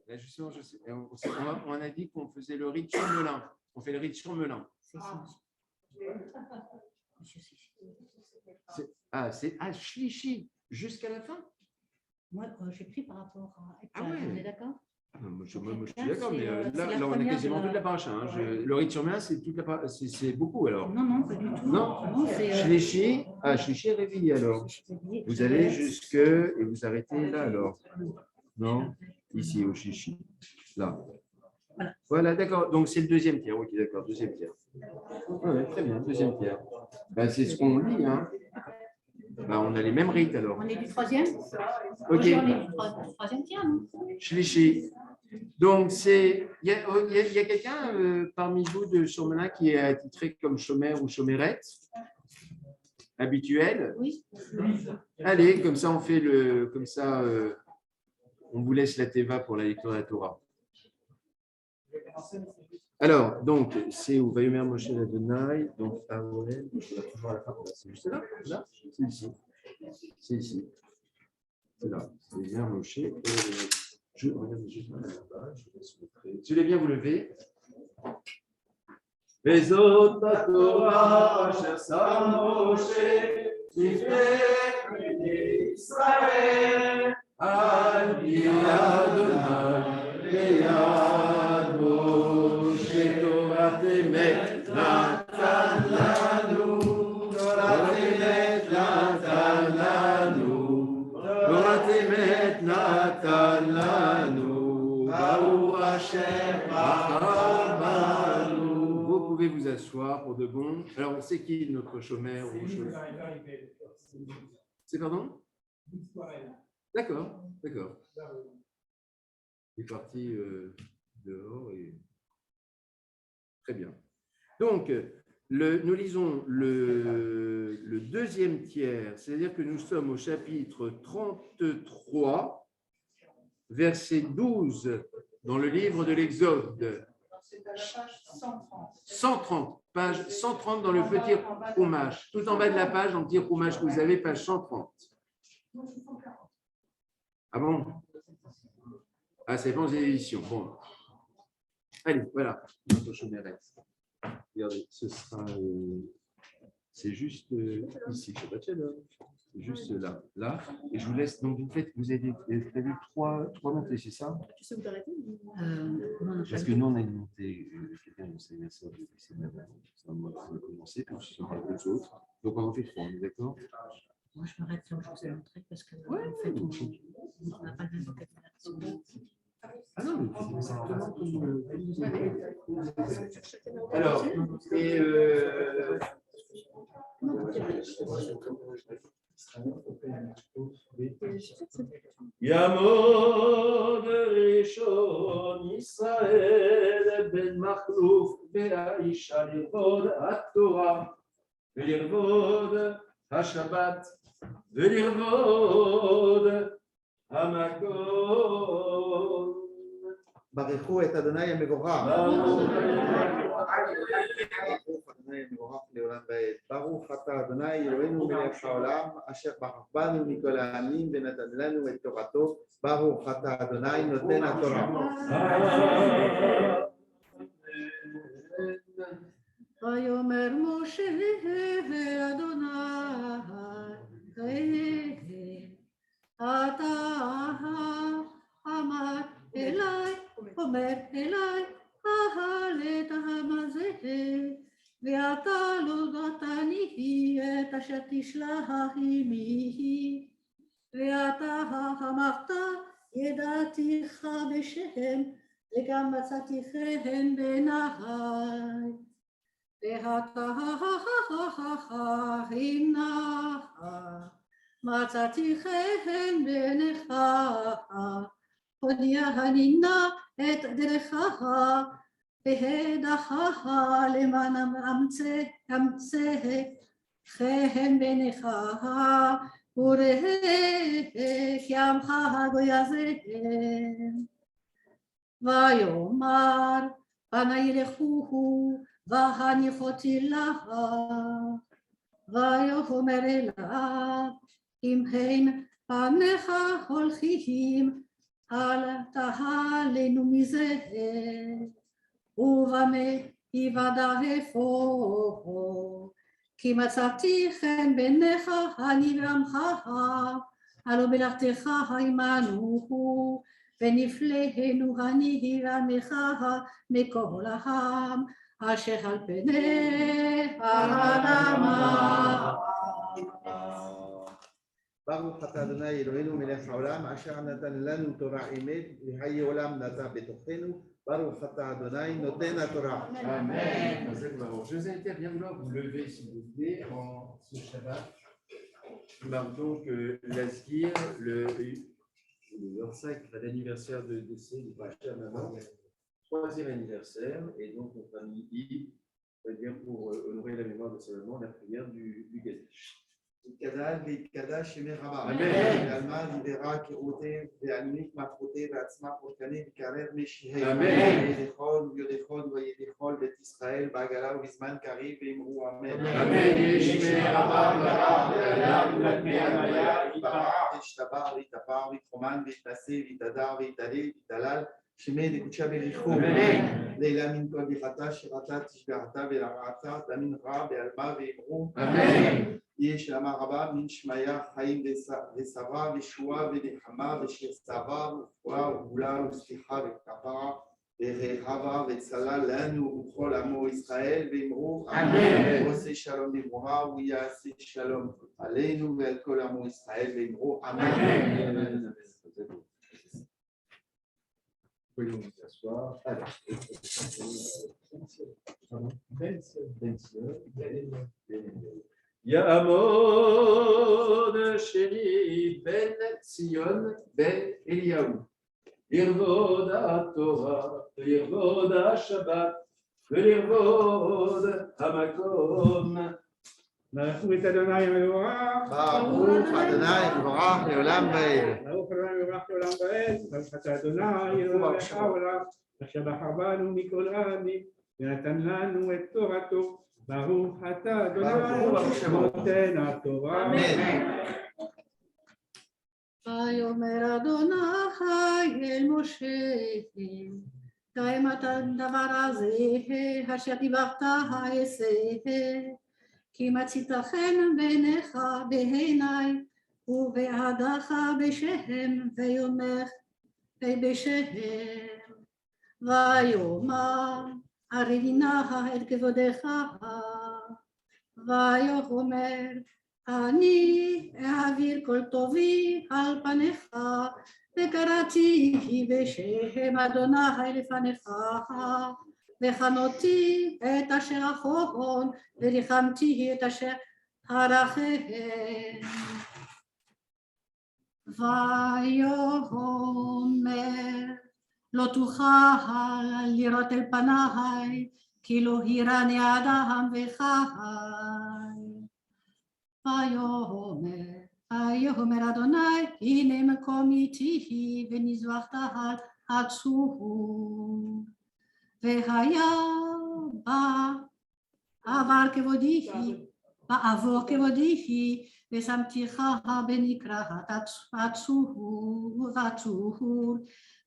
Là, justement, on a dit qu'on faisait le rite sur Melun. On fait le rite sur Melun. C'est Shlishi, jusqu'à la fin. Moi, j'ai pris par rapport à. Ah ouais. On est d'accord? Moi, je suis d'accord, mais là, on a quasiment toute la paracha. Le rite sur Melun, c'est toute la paracha. C'est beaucoup alors. Non, pas du tout. Non, Shlishi est réveillé alors. Vous allez jusque et vous arrêtez là alors. Non, ici au Shlishi. Là. Voilà, d'accord. Donc, c'est le deuxième tiers. Ok, d'accord, deuxième tiers. Oui, très bien, deuxième tiers. Ben, c'est ce qu'on lit. Hein. Ben, on a les mêmes rites alors. On est du troisième? Ok. On est du troisième tiers, non? Shlishi. Donc, il y a quelqu'un parmi vous de Surmelin qui est attitré comme chômeur ou chômérette habituel? Oui. Allez, comme ça, on fait on vous laisse la Teva pour la lecture de la Torah. Alors, donc, c'est où Vayomer Moshe Adonai, donc Aoel, toujours à la fin, c'est juste là, c'est ici. C'est ici. C'est là, c'est bien Moshe. Je regarde juste là-bas, je vais se montrer. Tu l'as bien vous lever. Vezot Torah, Asher Sam Moshe, Tifnei Israël, Ani Adonai, Beyad Moshe, Torah Temet, Natan Lanu, Torah Temet, Natan Lanu, Torah Temet, Natan Lanu, Baruch Hashem, Bachamanu. Vous pouvez vous asseoir pour de bon. Alors, c'est qui notre chômeur ou C'est pardon? D'accord, d'accord. Il est parti dehors et très bien. Donc, nous lisons le deuxième tiers, c'est-à-dire que nous sommes au chapitre 33, verset 12 dans le livre de l'Exode. C'est à la page 130. 130, page 130 dans le petit Chumash. Tout en bas de la page, dans le petit Chumash que vous avez, page 130. Ah bon? Ah, c'est bon, les éditions. Bon. Allez, voilà, notre chômerette. Regardez, ce sera. C'est juste ici, je sais pas, c'est juste là, là. Et je vous laisse. Donc, vous avez prévu trois montées, c'est ça? Tu sais où t'arrêter? Parce que nous, on a une montée, quelqu'un de ses masseurs de lycée de Navarre. On va commencer, puis ce sera deux autres. Donc, on en fait trois, on est d'accord? Moi, je m'arrête là où je vous ai montré parce que, en fait, on n'a pas le même vocabulaire. Ah non, mais c'est exactement comme. Alors, et. Yamod Rishon Israël ben Machluf ve'aisha lirvod haTorah ve'lirvod haShabbat ve'lirvod haMakom. ברכו את אדוני המבורך. ברוך אדוני המבורך לעולם ועד. ברוך אתה אדוני אלוהינו מלך העולם אשר בחר בנו מכל העמים ונתן לנו את תורתו. ברוך אתה אדוני נותן התורה. ויאמר משה אדוני אתה אמר אליי אומר אליי אהלת העם הזה ואתה לא נתני את אשר תשלח עמי ואתה אמרת ידעתיך בשם וגם מצאתי חן בעיניי ואתה הנה מצאתי חן בעיניך הודיע הנינה את דרכך והדחך למען אמצא חן בעיניך וראה כי עמך הגוי הזה ויאמר פני ילכוהו והניחותי לך ויאמר אליו אם הן פניך הולכים אל תהלנו מזה ובמה יוודעהו כי מצאתי חן בעיניך אני ועמך הלא מלאכתך עמנו ונפלאנו אני ועמך מכל העם אשר על פני האדמה. ברוך אתה אדוני אלוהינו מלך העולם אשר נתן לנו תורה אמת וחיי עולם נטע בתוכנו. ברוך אתה אדוני נותן התורה. Amen. Je vous invite à bien vouloir vous lever, s'il vous plaît, en ce Shabbat. Donc, l'Azkir, le 25, l'anniversaire de décès de Pacha Maman, troisième anniversaire, et donc notre ami Yves, c'est-à-dire pour honorer la mémoire de sa maman, la prière du Gadesh. יתגדל ויתקדש שמי רבה. אמן. ועלמא דיברה כרותיהם ועלמית מלכותיהם ועצמה פורקנים וקרב משיהם. אמן. וידכון ויודכון וידיכון בית ישראל בעגלה ובזמן קריב ואמרו אמן. אמן. ישמי רבה ורב לעולם ותמי המיה יתברך וישתבח ויתפאר ויתחומן ויתנשא ויתהדר ויתהלל ויתהלל שמי דקודשה בריחום. אמן. לילה מן כל דיחתה שירתה תשבעתה ולרעתה תמין רע בעלמה ואמרו אמן. יש למה רבה מן שמיה חיים ושרה ושועה ונחמה ושיר סבא ורפואה וגאולה וסליחה וכפרה ורחבה וצלה לנו וכל עמו ישראל ואמרו אמן. עושה שלום לברכה ויעשה שלום עלינו ועל כל עמו ישראל ואמרו אמן. Pouvons nous asseoir. Ya'amod Sheri Ben Sion Ben Eliyahu. Lirvod HaTorah, lirvod HaShabbat, lirvod HaMakom. מלכות אדוני מבורך, ברוך אדוני מבורך לעולם ועד. ברוך אדוני מבורך לעולם ועד, ברוך אתה אדוני אלוהינו מלך העולם, אשר בחר בנו מכל העמים, ונתן לנו את תורתו, ברוך אתה אדוני נותן התורה. אמן. ויאמר אדוני אל משה, קיים אתה דבר הזה, אשר דיברת אעשה. כי מצאת חן בעיניך בעיניי ובעדך בשם בשם ויאמר הריני נא את כבודך ויאמר אני אעביר כל טובי על פניך וקראתי בשם אדוני לפניך וחנותי את אשר אחרון וריחמתי את אשר הרחם. ויאמר לא תוכל לראות אל פניי כי לא יראני אדם וחי. ויאמר אדוני הנה מקום איתי ונזבחת על הצור. והיה בעבור כבודי ושמתיך בנקרת הצור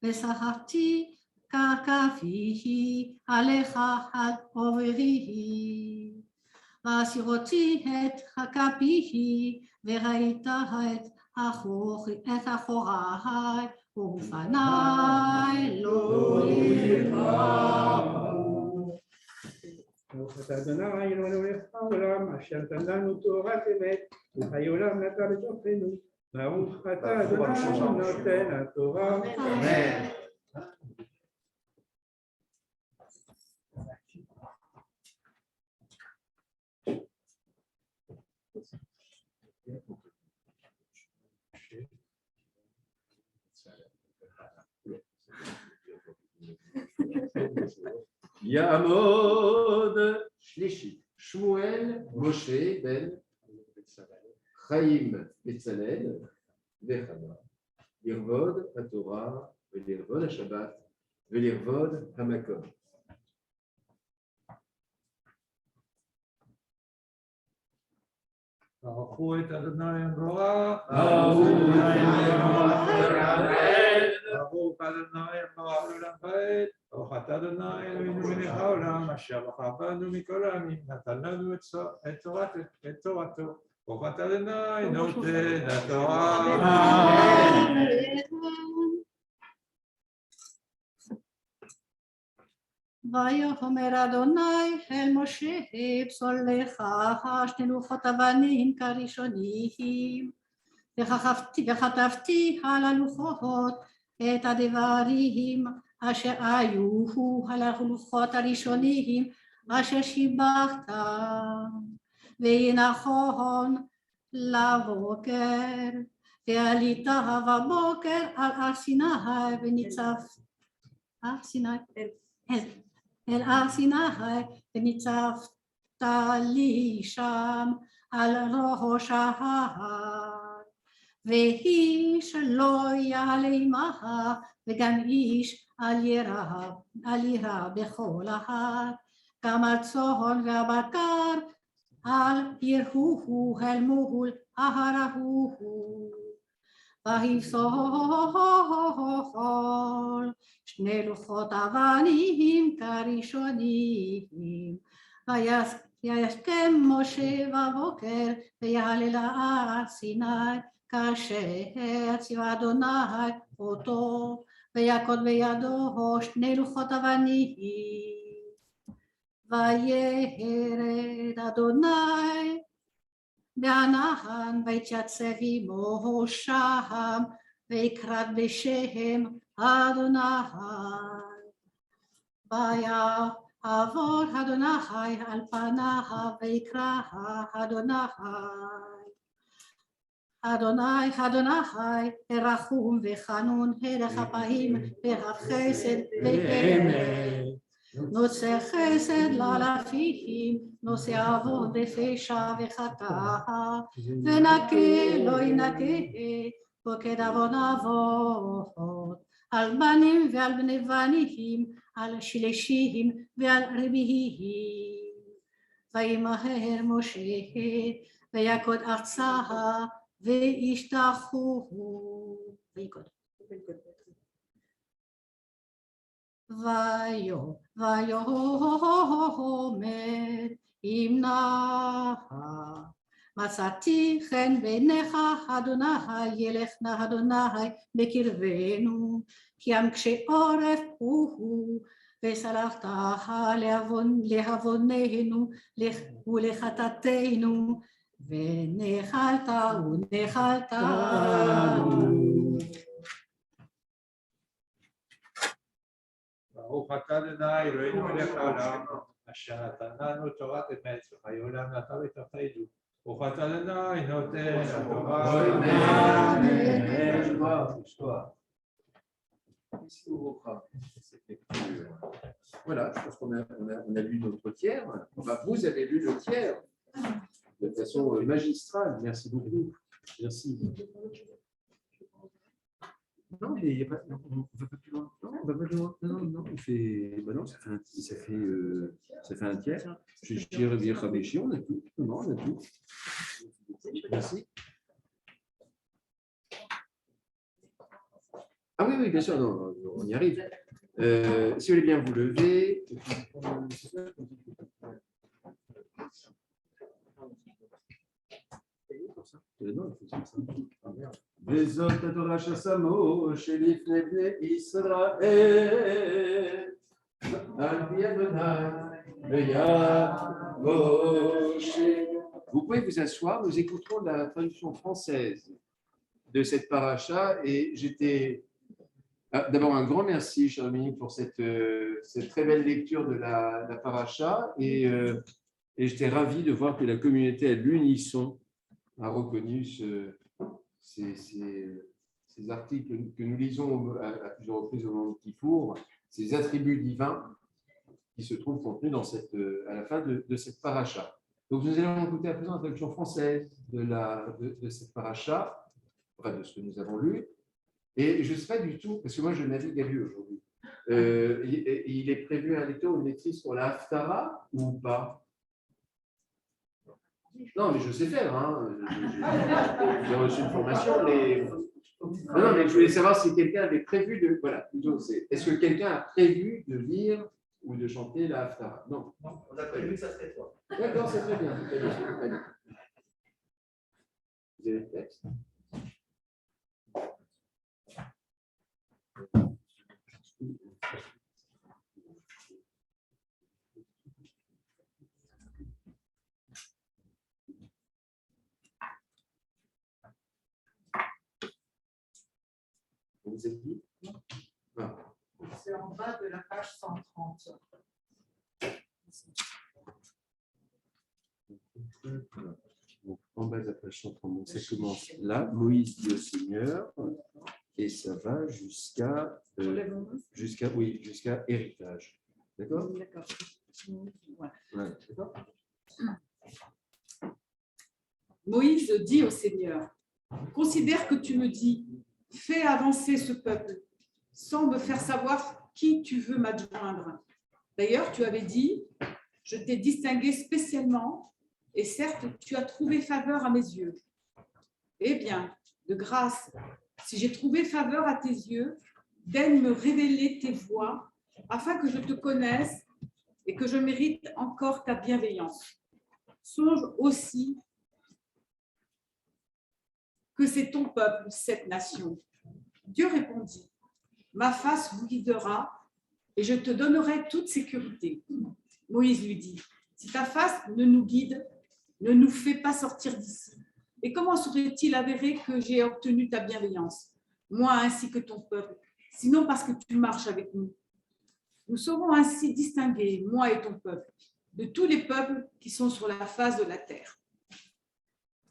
ושחקתי ככפי עליך על עוברי והסירותי את כפי וראית את אחוריי ופניי לא יראו. ברוך אתה אדוני אלוהינו מלך העולם, אשר נתן לנו תורת אמת, וחיי עולם נתן לתוכנו. ברוך אתה אדוני נותן התורה. אמן. Ya'amod Shlishi, Shmuel Moshe Ben Chaim Betzalel Vechana, Lirvod HaTorah, ולרבוד השבת, ולרבוד המקום. ברכו את אדוני המבורך. ברוך אדוני המבורך לעולם ועד. ברוך אתה אדוני אלוהינו מלך העולם, אשר בחר בנו מכל העמים, נתן לנו את תורתו. ברוך אתה אדוני נותן התורה. ויאמר אדוני אל משה פסול לך שתי לוחות אבנים כראשונים וכתבתי על הלוחות את הדברים אשר היו על הלוחות הראשונים אשר שיבחת ויהי נכון לבוקר ועלית בבוקר על הר סיני וניצבת אל הר סיני וניצבת לי שם על ראש ההר. ואיש לא יעלה עמها, וגם איש אל יירא בכל ההר. גם הצאן והבקר אל יראוהו אל מול ההר ההוא. ויפסול שני לוחות אבנים כראשונים. וישכם משה בבוקר ויעלה להר סיני, כאשר ציווה אדוני אותו, ויקוד בידו שני לוחות אבנים. וירד אדוני מהענן ויתייצב עמו שם, ויקרא בשם אדוני. ויעבור אדוני על פניו ויקרא אדוני. אדוני, אדוני, רחום וחנון, ארך אפיים ורב חסד ואמת. נושא חסד לאלפים, נושא עוון ופשע וחטא, ונקה לא ינקה, פוקד עוון אבות, על בנים ועל בני בנים, על שלישים ועל רביעים. וימהר משה ויקוד ארצה וישתחו. ויאמר אם נא מצאתי חן בעיניך אדוני, ילך נא אדוני בקרבנו, כי עם קשה עורף הוא, וסלחת לעווננו ולחטאתנו, ונחלת ונחלתנו. ברוך אתה אדוני אלוהינו מלך העולם, אשר נתן לנו תורת אמת וחיי עולם נתן בתוכנו. ברוך אתה אדוני נותן התורה. Voilà, je pense qu'on a lu notre tiers. Enfin, vous avez lu le tiers de façon magistrale. Merci beaucoup. Merci. Non, mais il n'y a pas. Non, on ne va pas plus loin. Non, on va pas plus loin. Non, il fait. Bah non, ça fait un tiers. J'ai revu Raméchi, on a tout. Non, on a tout. Merci. Ah oui, bien sûr, non, on y arrive. Si vous voulez bien vous lever. וזאת התורה ששמו שלפני בני ישראל על פי אדוני ויד משה. Vous pouvez vous asseoir, nous écouterons la traduction française de cette paracha et j'étais d'abord un grand merci, cher Dominique, pour cette très belle lecture de la paracha et j'étais ravi de voir que la communauté à l'unisson a reconnu ces articles que nous lisons à plusieurs reprises au moment de Kippour, ces attributs divins qui se trouvent contenus à la fin de cette paracha. Donc nous allons écouter à présent la traduction française de cette paracha, enfin de ce que nous avons lu. Et je ne sais pas du tout, parce que moi je navigue à vue aujourd'hui, il est prévu un lecteur ou une lectrice pour la Haftara ou pas? Non, mais je sais faire, hein. J'ai reçu une formation. Non, mais je voulais savoir si quelqu'un avait prévu de. Voilà, plutôt, est-ce que quelqu'un a prévu de lire ou de chanter la Haftara? Non. On a prévu que ça serait toi. D'accord, c'est très bien. Vous avez le texte? Vous êtes dit? C'est en bas de la page 130. Donc, en bas de la page 130, ça commence là. Moïse dit au Seigneur, et ça va jusqu'à héritage. D'accord? D'accord. Ouais, d'accord. Moïse dit au Seigneur, considère que tu me dis, fais avancer ce peuple, sans me faire savoir qui tu veux m'adjoindre. D'ailleurs, tu avais dit, je t'ai distingué spécialement, et certes, tu as trouvé faveur à mes yeux. Eh bien, de grâce, si j'ai trouvé faveur à tes yeux, daigne me révéler tes voies, afin que je te connaisse et que je mérite encore ta bienveillance. Songe aussi que c'est ton peuple, cette nation. Dieu répondit, ma face vous guidera et je te donnerai toute sécurité. Moïse lui dit, si ta face ne nous guide, ne nous fais pas sortir d'ici. Et comment serait-il avéré que j'ai obtenu ta bienveillance, moi ainsi que ton peuple, sinon parce que tu marches avec nous? Nous serons ainsi distingués, moi et ton peuple, de tous les peuples qui sont sur la face de la terre.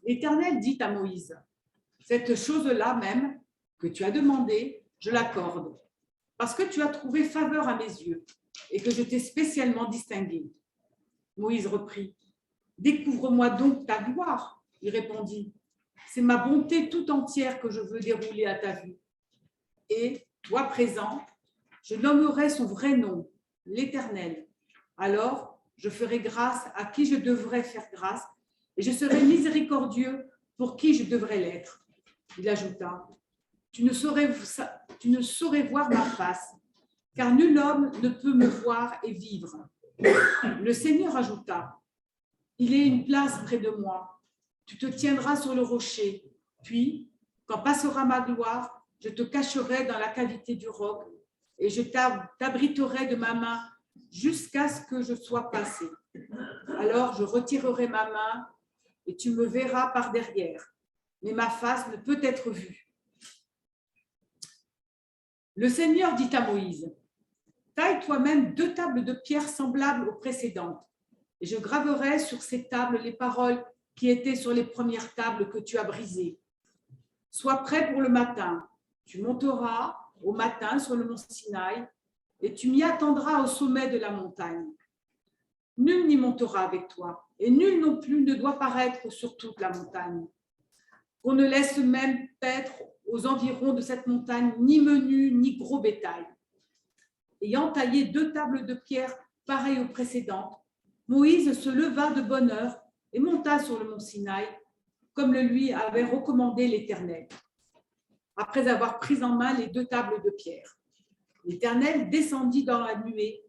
L'Éternel dit à Moïse, cette chose-là même que tu as demandée, je l'accorde, parce que tu as trouvé faveur à mes yeux et que je t'ai spécialement distingué. Moïse reprit, découvre-moi donc ta gloire. Il répondit, c'est ma bonté tout entière que je veux dérouler à ta vue. Et, toi présent, je nommerai son vrai nom, l'Éternel. Alors, je ferai grâce à qui je devrais faire grâce et je serai miséricordieux pour qui je devrais l'être. Il ajouta, tu ne saurais voir ma face, car nul homme ne peut me voir et vivre. Le Seigneur ajouta, il est une place près de moi. Tu te tiendras sur le rocher, puis, quand passera ma gloire, je te cacherai dans la cavité du roc et je t'abriterai de ma main jusqu'à ce que je sois passé. Alors je retirerai ma main et tu me verras par derrière, mais ma face ne peut être vue. Le Seigneur dit à Moïse, taille toi-même 2 tables de pierre semblables aux précédentes, et je graverai sur ces tables les paroles qui étaient sur les premières tables que tu as brisées. Sois prêt pour le matin. Tu monteras au matin sur le mont Sinaï et tu m'y attendras au sommet de la montagne. Nul n'y montera avec toi et nul non plus ne doit paraître sur toute la montagne. Qu'on ne laisse même paître aux environs de cette montagne ni menu ni gros bétail. Ayant taillé 2 tables de pierre pareilles aux précédentes, Moïse se leva de bonne heure et monta sur le mont Sinaï, comme le lui avait recommandé l'Éternel, après avoir pris en main les 2 tables de pierre. L'Éternel descendit dans la nuée,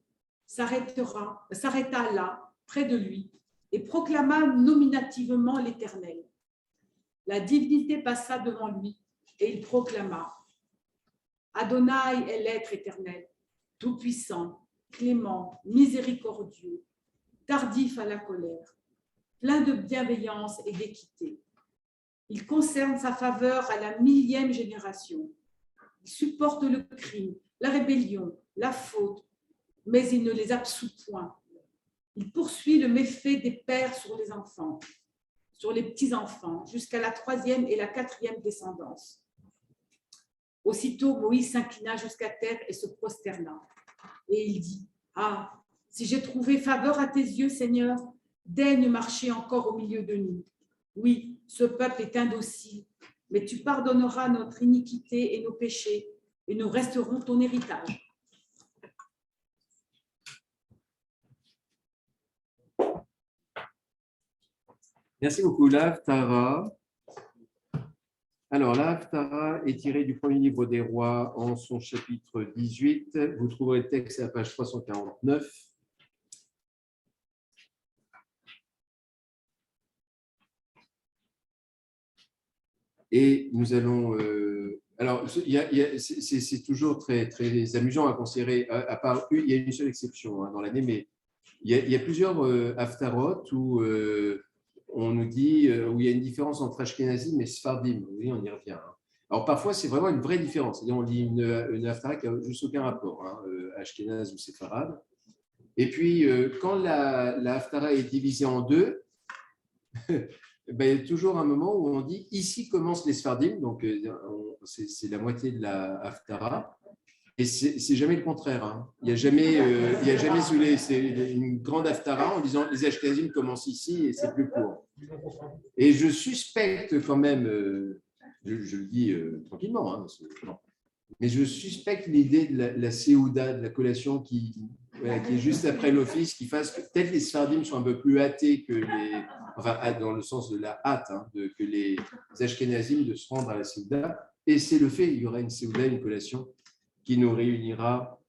s'arrêta là, près de lui, et proclama nominativement l'Éternel. La divinité passa devant lui, et il proclama, Adonai est l'être éternel, tout-puissant, clément, miséricordieux, tardif à la colère, plein de bienveillance et d'équité. Il concerne sa faveur à la 1000e génération. Il supporte le crime, la rébellion, la faute, mais il ne les absout point. Il poursuit le méfait des pères sur les enfants, sur les petits-enfants, jusqu'à la 3e et la 4e descendance. Aussitôt, Moïse s'inclina jusqu'à terre et se prosterna. Et il dit, ah, si j'ai trouvé faveur à tes yeux, Seigneur, daigne marcher encore au milieu de nous. Oui, ce peuple est indocile, mais tu pardonneras notre iniquité et nos péchés, et nous resterons ton héritage. Merci beaucoup, l'Haftara. Alors, l'Haftara est tirée du premier livre des rois en son chapitre 18. Vous trouverez le texte à la page 349. Et nous allons... alors, c'est toujours très, très amusant à considérer, à part, il y a une seule exception dans l'année, mais il y a plusieurs Haftarot où on nous dit, où il y a une différence entre Ashkenazim et Sfardim. Oui, on y revient. Alors, parfois, c'est vraiment une vraie différence. C'est-à-dire, on lit une Haftara qui n'a juste aucun rapport, Ashkenaz ou Séfarad. Et puis, quand la Haftara est divisée en 2, ben, il y a toujours un moment où on dit ici commencent les Sfardim, donc c'est la moitié de la Haftara, et c'est jamais le contraire. Il n'y a jamais, c'est une grande Haftara en disant les Ashkenazim commencent ici et c'est plus court. Et je suspecte quand même, je le dis tranquillement, hein, mais je suspecte l'idée de la séouda, de la collation qui est juste après l'office, qui fasse que peut-être les Sfardim sont un peu plus hâtés que les, enfin dans le sens de la hâte, hein, que les Ashkenazim de se rendre à la séouda. Et c'est le fait, il y aura une séouda, une collation qui nous réunira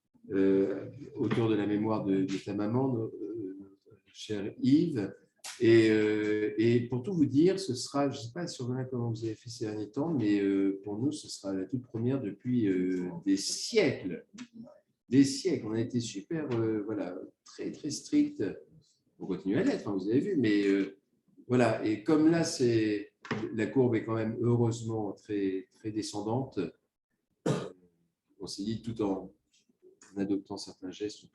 autour de la mémoire de ta maman, cher Yves. Et pour tout vous dire, ce sera, je ne sais pas sûrement comment vous avez fait ces derniers temps, mais pour nous, ce sera la toute première depuis des siècles. Des siècles. On a été super, voilà, très, très strict. On continue à l'être, hein, vous avez vu, mais voilà. Et comme là, la courbe est quand même heureusement très, très descendante, on s'est dit, tout en adoptant certains gestes,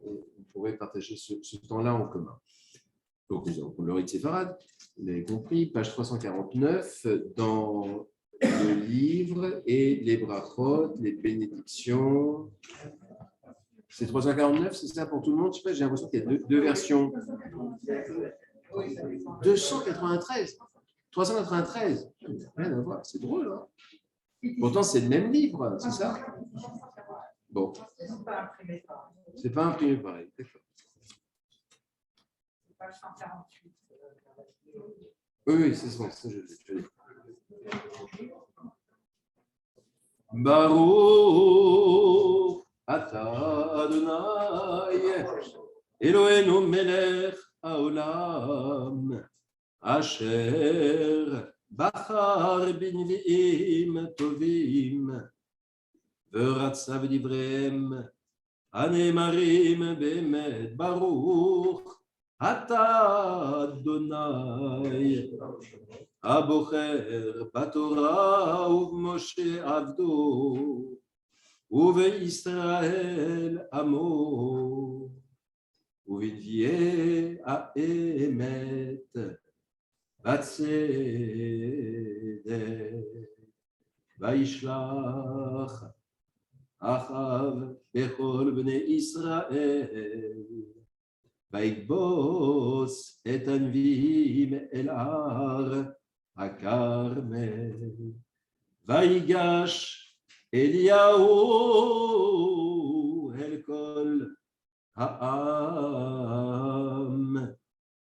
on pourrait partager ce temps-là en commun. Donc, nous avons le rite séfarade, vous l'avez compris, page 349, dans le livre et les brachot, les bénédictions. C'est 349, c'est ça pour tout le monde? Je sais pas, j'ai l'impression qu'il y a deux versions. 293, 393, rien à voir, c'est drôle. Hein, pourtant, c'est le même livre, c'est ça? Bon. C'est pas imprimé pareil, d'accord. Oui, c'est ça, je l'ai. Baruch atah Adonai Eloheinu melech haolam asher bachar b'neviim tovim v'ratza v'divreim הנאמרים באמת ברוך אתה אדוני הבוחר בתורה ובמשה עבדו ובישראל עמו ובנביאי האמת בצדק וישלח אחאב בכל בני ישראל, ויקבוץ את הנביאים אל הר הכרמל, ויגש אליהו אל כל העם,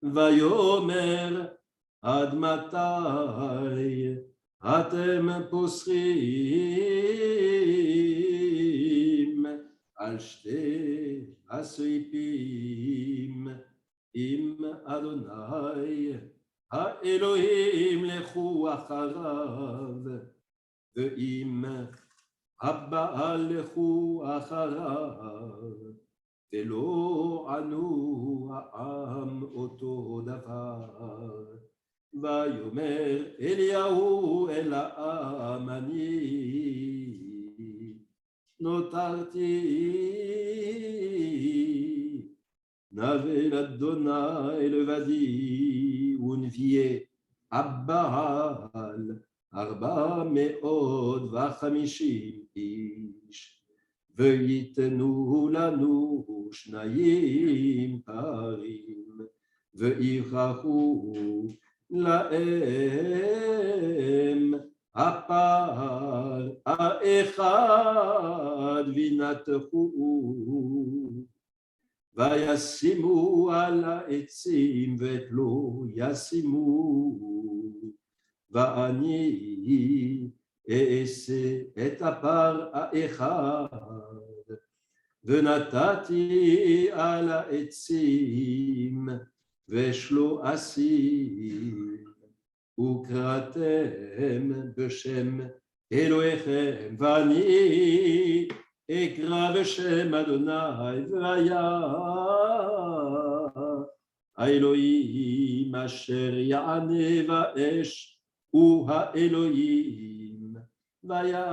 ויאמר עד מתי אתם פוסחים על שתי הסעיפים עם אדוני האלוהים לכו אחריו ועם הבעל לכו אחריו ולא ענו העם אותו דבר ויאמר אליהו אל העם אני נותרתי נבל אדוני לבדי ונביאי הבעל 450 איש ויתנו לנו 2 פרים ויברחו להם הפר האחד וינתחו וישימו על העצים ואת לא ישימו ואני אעשה את הפר האחד ונתתי על העצים ו13 וקראתם בשם אלוהיכם ואני אקרא בשם אדוני והיה האלוהים אשר יענה באש הוא האלוהים ויען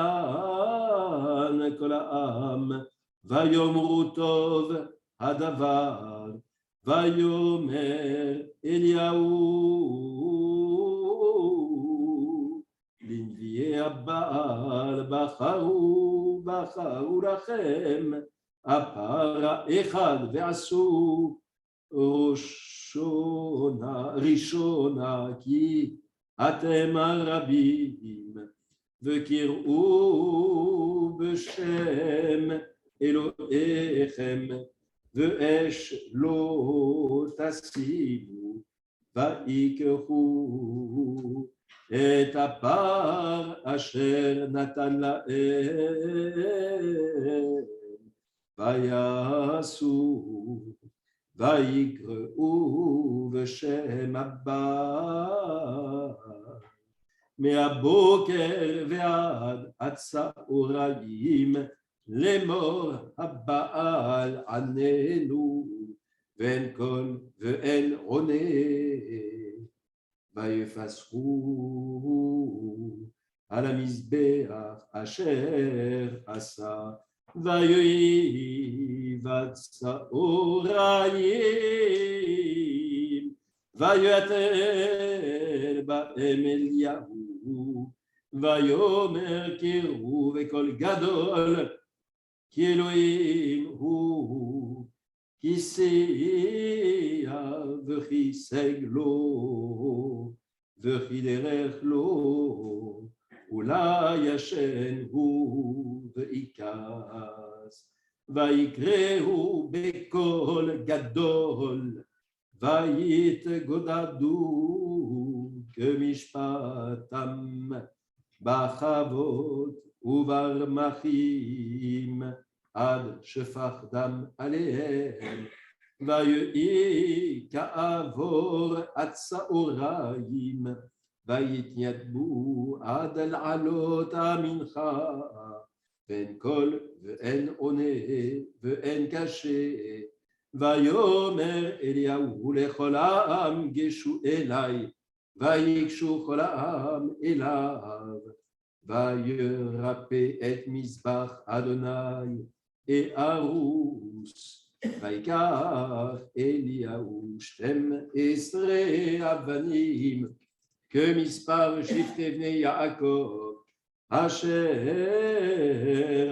כל העם ויאמרו טוב הדבר ויאמר אליהו לנביאי הבעל בחרו לכם הפר האחד ועשו ראשונה כי אתם הרבים וקראו בשם אלוהיכם ואש לא תשימו ויקחו את הפר אשר נתן להם ויעשו ויקראו בשם הבעל מהבוקר ועד הצהריים לאמור הבעל עננו ואין קול ואין עונה ויפסחו על המזבח אשר עשה ויהי בצהריים ויתר בהם אליהו ויאמר קראו בקול גדול כי אלוהים הוא כי סייע וכי סגלו וכי דרך לו אולי ישן הוא ויקס ויקראו בקול גדול ויתגודדו כמשפטם בחוות וברמחים עד שפך דם עליהם ויהי כעבור הצהריים ויתייתבו עד לעלות המנחה ואין קול ואין עונה ואין קשה ויאמר אליהו לכל העם גשו אליי וייגשו כל העם אליו וירפא את מזבח אדוני ארוס ויקח אליהו 12 אבנים כמספר שבטי בני יעקב אשר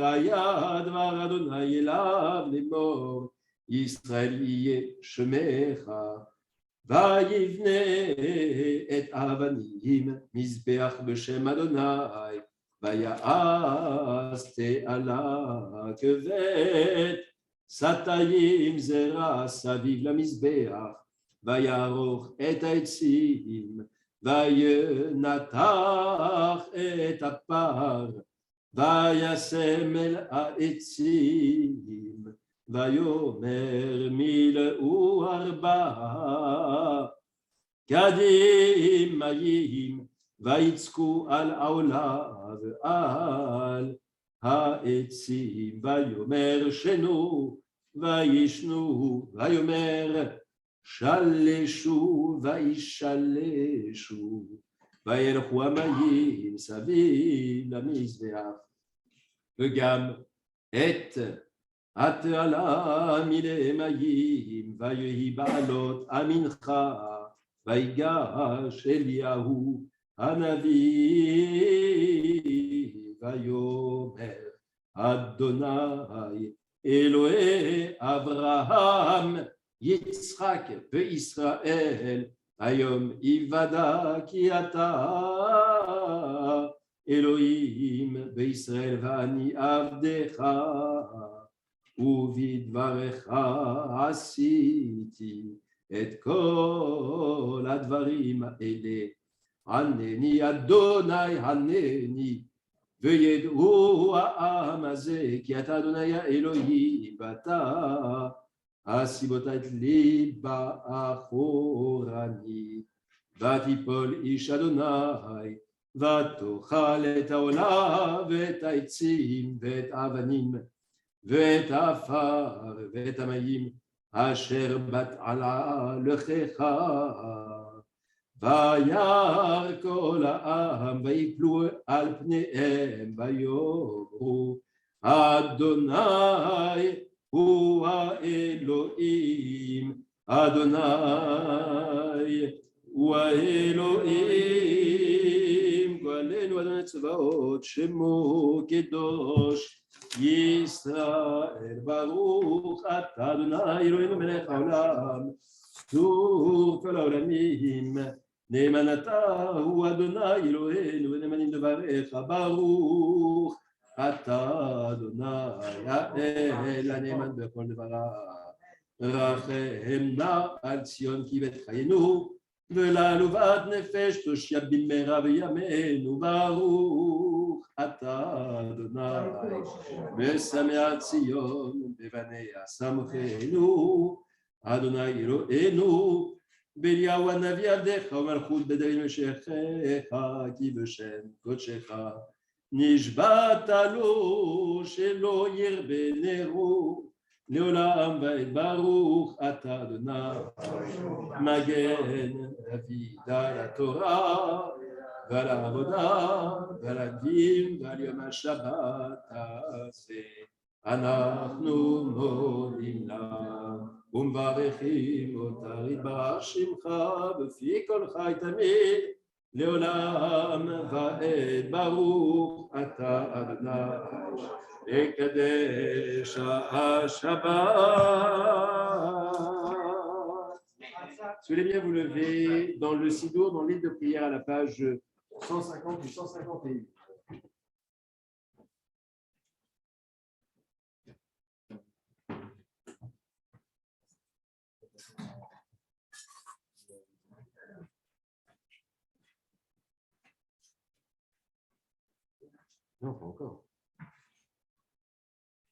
היה דבר אדוני אליו לאמור ישראל יהיה שמך ויבנה את האבנים מזבח בשם אדוני ויעש תעלה כבד סטיים זרע סביב למזבח ויערוך את העצים וינתח את הפר וישם אל העצים ויאמר מילאו 4 כדים מים ויצקו על העולה ועל העצים ויאמר שנו וישנו ויאמר שלשו וישלשו וילכו המים סביב למזבח וגם את התעלה מלמים ויהי בעלות המנחה ויגש אליהו הנביא ויאמר אדוני אלוהי אברהם יצחק וישראל היום יוודע כי אתה אלוהים בישראל ואני עבדך ובדברך עשיתי את כל הדברים האלה ענני אדוני ענני וידעו העם הזה כי אתה אדוני האלוהים ואתה הסיבות את ליבה אחורנית ותיפול איש אדוני ותאכל את העולה ואת העצים ואת האבנים ואת העפר ואת המים אשר בתעלה לכך וירא כל העם ויפלו על פניהם ויאמרו אדוני הוא האלוהים אדוני הוא האלוהים גואלנו אדוני צבאות שמו קדוש Yisrael Baruch Ata Adonai Eloheinu melech haolam Tur kol haolamim Ne'eman Ata Hu Adonai Eloheinu v'ne'emanim devarecha Baruch Ata Adonai Ha'el ha'ne'eman b'kol devarav Rachem na al Tzion ki v'tchayenu ולעלובת נפש תושיע במהרה בימינו ברוך אתה אדוני משמח ציון בבניה שמחנו אדוני אלוהינו ואליהו הנביא עבדך ומלכות בדוד משיחך כי בשם קודשך נשבעת לו שלא ירבה נרו לעולם ועד ברוך אתה אדוני מגן דוד על התורה ועל העבודה ועל הדין ועל יום השבת הזה אנחנו מודים לה ומברכים אותה יתברך שמך בפי כל חי תמיד לעולם ועד ברוך אתה אדוני לקדש השבת. Si vous voulez bien vous lever dans le Sidour, dans le livre de prière à la page 150 et 151. Non, pas encore.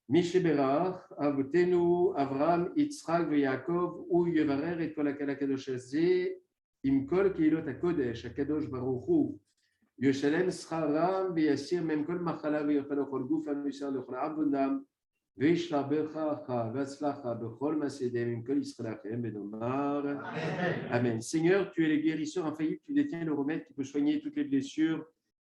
Mishéberach, Avotenu, Avram, Yitzhak, Yaakov, ou Yevarer, et Kol HaKadosh Hazeh, Imkol, Keilot HaKodesh, HaKadosh Baruch Hu, Yoshalem, Scharam, V'yasir, Mem Kol Machala, V'yochel Ochol Guf, V'yusar L'Ochol Avonam, V'yishlar Bechacha, V'atzlacha, B'chol Masedem, Imkol Yisraelachem, Benomar. Amen. Seigneur, tu es le guérisseur infaillible, tu détiens le remède qui peut soigner toutes les blessures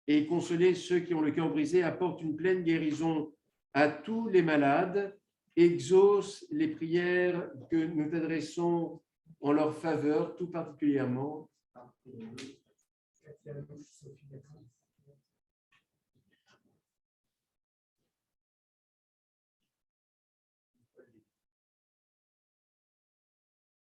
et consoler ceux qui ont le cœur brisé, apporte une pleine guérison à tous les malades, exauce les prières que nous t'adressons en leur faveur, tout particulièrement.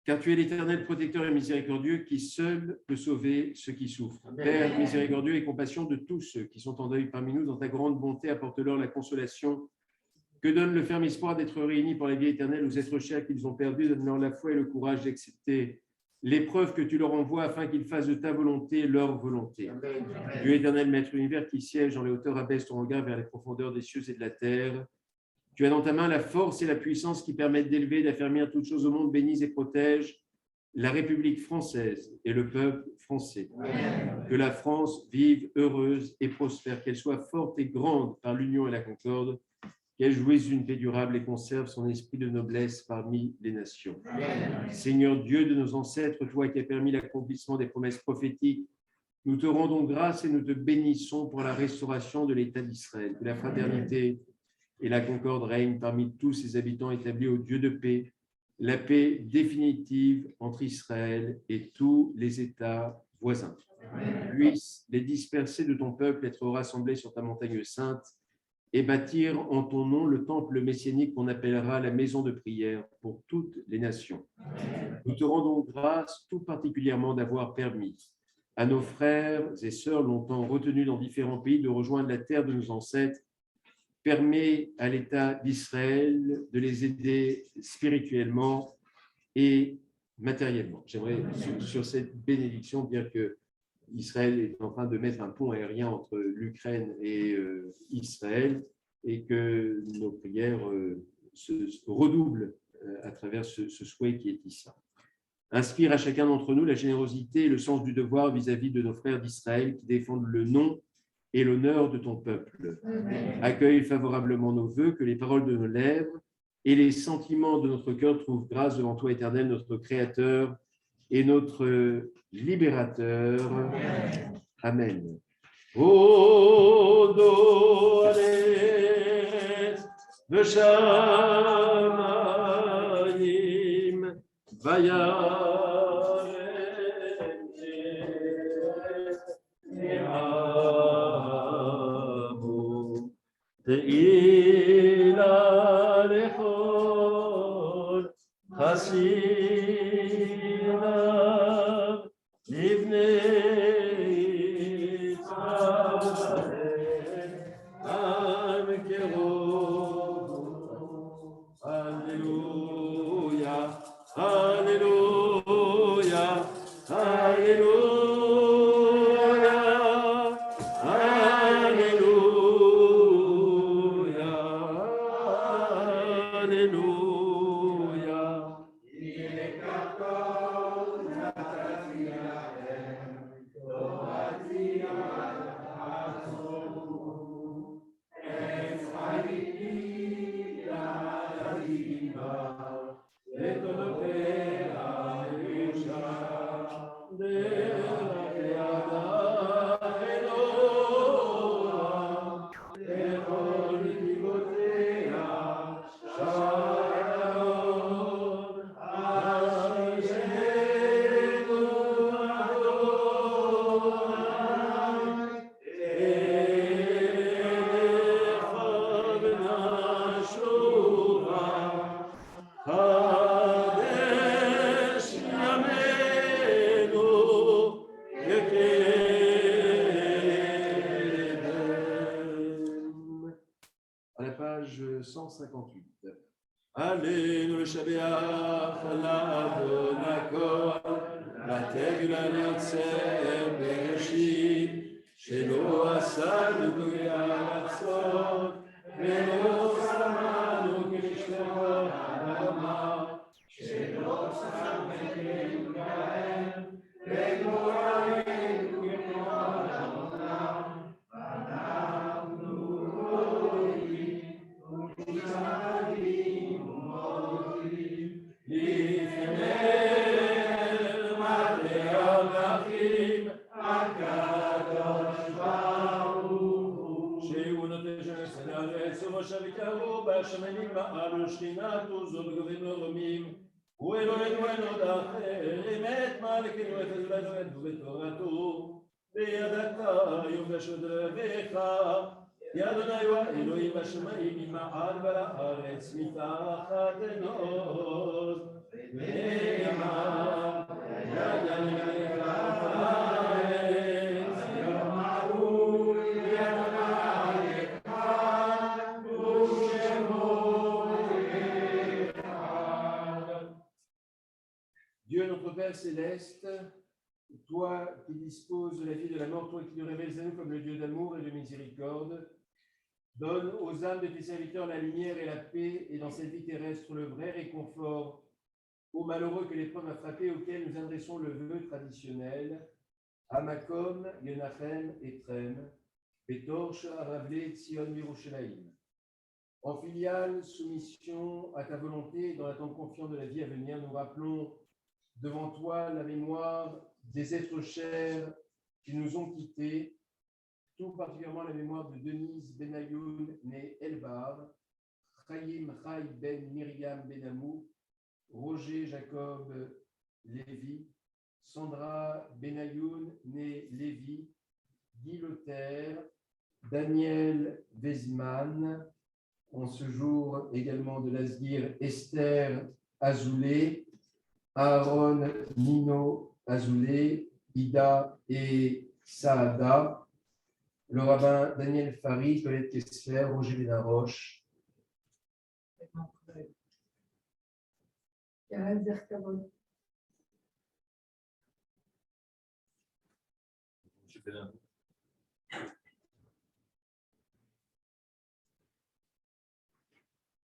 Car tu es l'Éternel protecteur et miséricordieux qui seul peut sauver ceux qui souffrent. Père miséricordieux et compassion de tous ceux qui sont en deuil parmi nous, dans ta grande bonté, apporte-leur la consolation que donne le ferme espoir d'être réunis pour la vie éternelle aux êtres chers qu'ils ont perdus. Donne-leur la foi et le courage d'accepter l'épreuve que tu leur envoies afin qu'ils fassent de ta volonté leur volonté. Dieu éternel, Maître univers qui siège dans les hauteurs, abaisse ton regard vers les profondeurs des cieux et de la terre. Tu as dans ta main la force et la puissance qui permettent d'élever et d'affermir toutes choses au monde. Bénisse et protège la République française et le peuple français. Amen. Que la France vive heureuse et prospère, qu'elle soit forte et grande par l'union et la concorde, qu'elle jouisse d'une paix durable et conserve son esprit de noblesse parmi les nations. Amen. Seigneur Dieu de nos ancêtres, toi qui as permis l'accomplissement des promesses prophétiques, nous te rendons grâce et nous te bénissons pour la restauration de l'État d'Israël. Que la fraternité et la concorde règne parmi tous ses habitants établis au Dieu de paix, la paix définitive entre Israël et tous les États voisins. Puisse les dispersés de ton peuple être rassemblés sur ta montagne sainte et bâtir en ton nom le temple messianique qu'on appellera la maison de prière pour toutes les nations. Nous te rendons grâce tout particulièrement d'avoir permis à nos frères et sœurs longtemps retenus dans différents pays de rejoindre la terre de nos ancêtres. Permet à l'État d'Israël de les aider spirituellement et matériellement. J'aimerais, sur cette bénédiction, dire que Israël est en train de mettre un pont aérien entre l'Ukraine et Israël et que nos prières se redoublent à travers ce souhait qui est ici. Inspire à chacun d'entre nous la générosité et le sens du devoir vis-à-vis de nos frères d'Israël qui défendent le nom et l'honneur de ton peuple. Amen. Accueille favorablement nos vœux, que les paroles de nos lèvres et les sentiments de notre cœur trouvent grâce devant toi, Éternel, notre Créateur et notre Libérateur. Amen. Odo alet v'shamayim vaya. The ועשינה לבני ישראל המקרוב. הללויה, הללויה, הללויה, הללויה, הללויה. À la page 158. עלינו לשבח לאדון הכל, לתת ולנצח בראשית, שלא עשנו גויה רצון, ולא שמענו כשלחות האדמה, שלא שמענו בהם, וגורלנו ככל העולם, ואנחנו רואים ומצטערים ומודים לפני מלא המלכים הקדוש ברוך הוא, שהוא נוטה שמסד הארץ ומושב יקרו בשמיים מעל ושכינת וזו בגובים לא רומים, הוא אלוהינו אין עוד אחר, אמת מלכנו אפס ולנו בתורתו, וידעת יום בשוד רבך, יד אדוני הוא האלוהים בשמיים ממעל ולארץ מתחת עינות ונאמר יד אדוני הארץ יאמרו יד אדוני אחד ושמו אחד. Dieu notre Père céleste, toi qui disposes de la vie et de la mort, toi qui nous révèles à nous comme le Dieu d'amour et de miséricorde, donne aux âmes de tes serviteurs la lumière et la paix, et dans cette vie terrestre le vrai réconfort aux malheureux que l'épreuve a frappés, auxquels nous adressons le vœu traditionnel. Amakom, Yenachem, Etrem, Betorch, Aravle, Tzion, Yerushalayim. En filiale soumission à ta volonté, dans l'attente confiante de la vie à venir, nous rappelons devant toi la mémoire des êtres chers qui nous ont quittés, tout particulièrement la mémoire de Denise Benayoun, née Elbar, Chaim Chai Ben Myriam Benamou, Roger Jacob Lévy, Sandra Benayoun, née Lévy, Guy Lothaire, Daniel Vezman, en ce jour également de l'Asdir Esther Azoulay, Aaron Nino Azoulay, Ida et Saada, le rabbin Daniel Fari, Colette Kessler, Roger Bénaroche.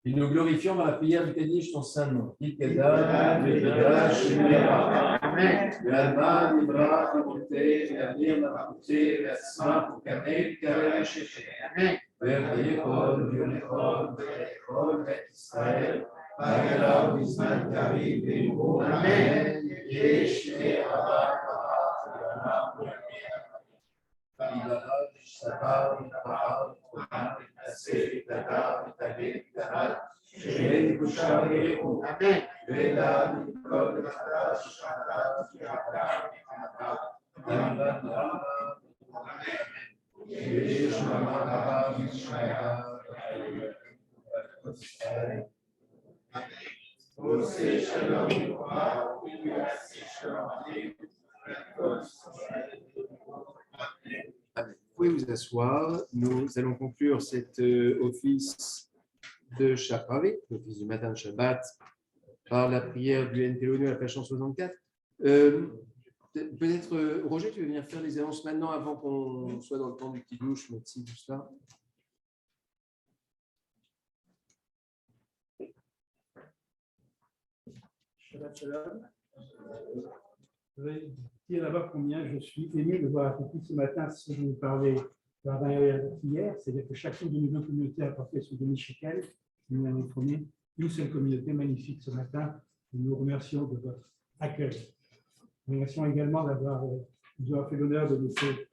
Et nous glorifions dans la prière du Kaddish ton saint nom. Il Kedar, Vedash, Amen. L'Alma, Libra, Monté, L'avenir, la Monté, la Sainte, Kamek, Karesh, Amen. Verayekol, Vionekol, Verayekol, Bet Israël, Bagala, Bisman, Karim, Vimbo, Amen. Yesh, Rabba, Rabba, Ibara, Shabbat, Ibara, Ibara, Aseh, Tata, Tabe, Tata, Shem, Kushar, Yehu, Amen. Vela, Nikol, Tata, Shata, Shata, Tata, Amen. Yesh, Mama, Mishmaya, Amen. Ose, Shalom, pouvez vous asseoir. Nous allons conclure cet office de Shabbat, l'office du matin de Shabbat, par la prière du NTLONU à la page 164. Peut-être, Roger, tu veux venir faire les annonces maintenant avant qu'on soit dans le temps du petit douche, merci, tout ça. Shabbat Shalom. Je voudrais dire d'abord combien je suis ému de voir accompli ce matin ce dont vous parlez hier, c'est-à-dire que chacune de nos deux communautés a apporté son demi-shekel. Nous avons formé une seule communauté magnifique ce matin. Nous nous remercions de votre accueil. Nous remercions également d'avoir fait l'honneur de laisser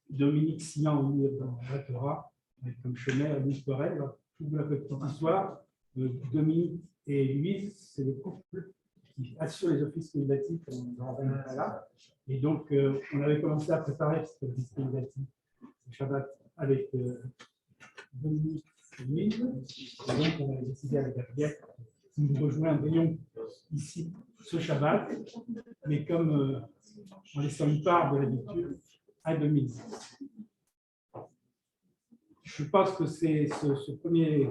Dominique Sian lire dans la Torah, avec comme chemin Louise Borel. Toute la petite histoire, Dominique et Louise, c'est le couple qui assure les offices communicatifs dans là. Et donc, on avait commencé à préparer cet office communicatif le Shabbat avec Dominique et Louise. Et donc, on avait décidé avec Gabriel que nous rejoindrions ici ce Shabbat, mais comme en laissant une part de l'habitude à Dominique. Je pense que c'est ce premier,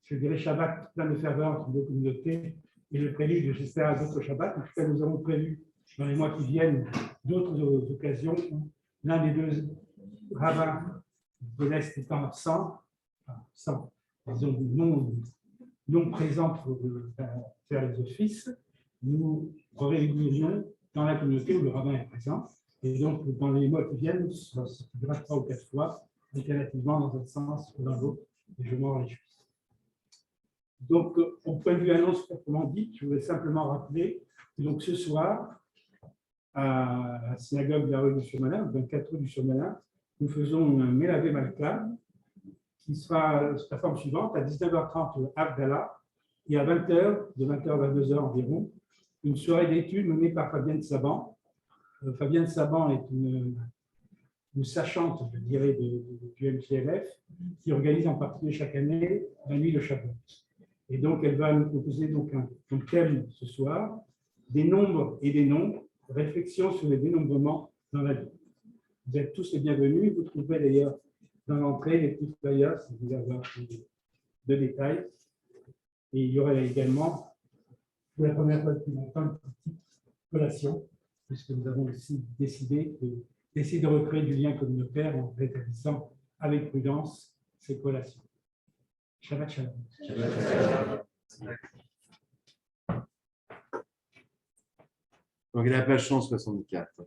je dirais, Shabbat plein de ferveur entre deux communautés et le prélude, j'espère, à d'autres Shabbats. En tout cas, nous avons prévu dans les mois qui viennent d'autres occasions où l'un des deux rabbins de l'Est étant absent, disons non présent pour faire les offices, nous réunirions dans la communauté où le rabbin est présent. Et donc, dans les mois qui viennent, ça se fera 3 ou 4 fois, alternativement dans un sens ou dans l'autre, et je m'en réjouis. Donc, au point de vue annonce proprement dit, je voudrais simplement rappeler que donc, ce soir, à la synagogue de la rue du Surmelin, 24 rue du Surmelin, nous faisons un Mélavé Malka qui sera sous la forme suivante, à 19h30 le Havdalah et à 20h, de 20h à 22h environ, une soirée d'études menée par Fabienne Saban. Fabienne Saban est une sachante, je dirais, du MCLF, qui organise en particulier chaque année la nuit de Shabbat. Et donc, elle va nous proposer donc un thème ce soir, des nombres et des noms, réflexion sur les dénombrements dans la vie. Vous êtes tous les bienvenus. Vous trouverez d'ailleurs dans l'entrée les petits flyers si vous avez de détails. Et il y aura également, pour la première fois depuis longtemps, une petite collation, puisque nous avons aussi décidé d'essayer de recréer du lien communautaire en rétablissant avec prudence ces collations. Shabbat Shalom. Donc, la page 164.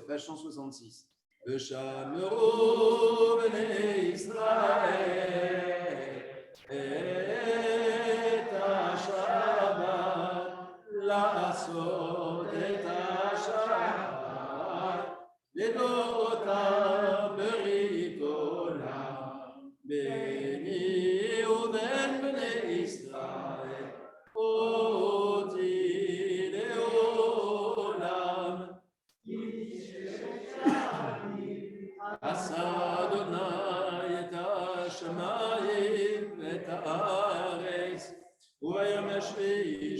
Page 166.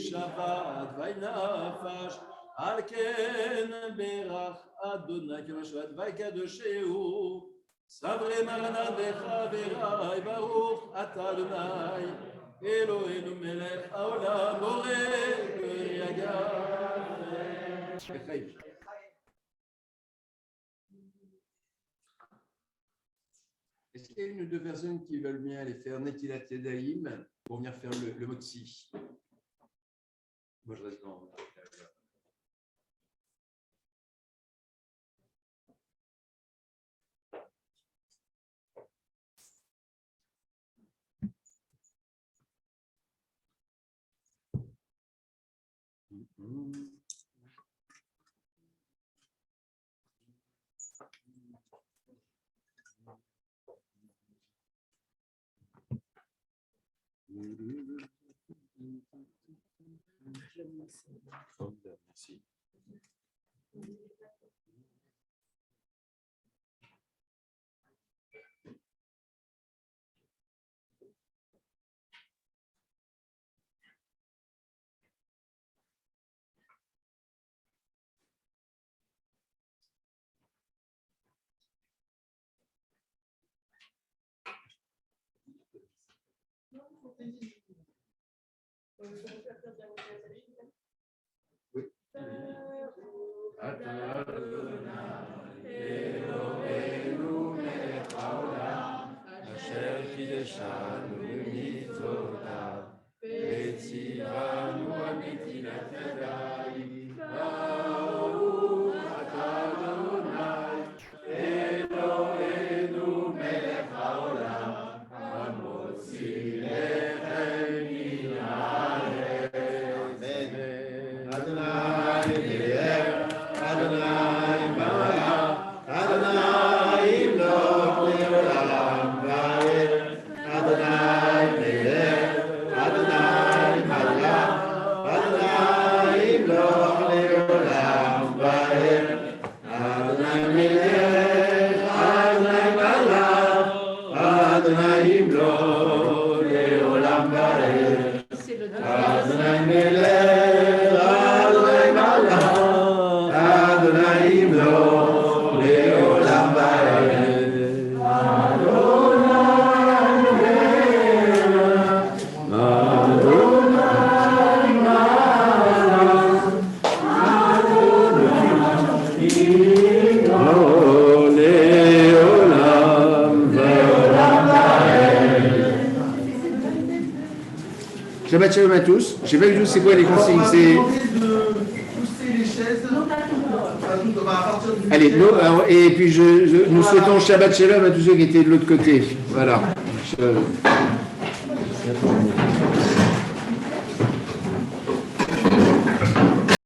שבת וינפש, על כן ברך אדוני כמשפט ויקדשהו, סברי מרנתך וחברי, ברוך אתה אדוני, אלוהינו מלך העולם, בורא ויגע. Est-ce qu'il y a une ou deux personnes qui veulent bien aller faire Netilat Yadayim pour venir faire le Motsi? Moi, je reste dans... Merci. Oui. Shabbat shalom à tous. Je ne sais pas du tout c'est quoi les consignes. C'est... Allez, et puis nous souhaitons Shabbat shalom à tous ceux qui étaient de l'autre côté. Voilà. Shalom.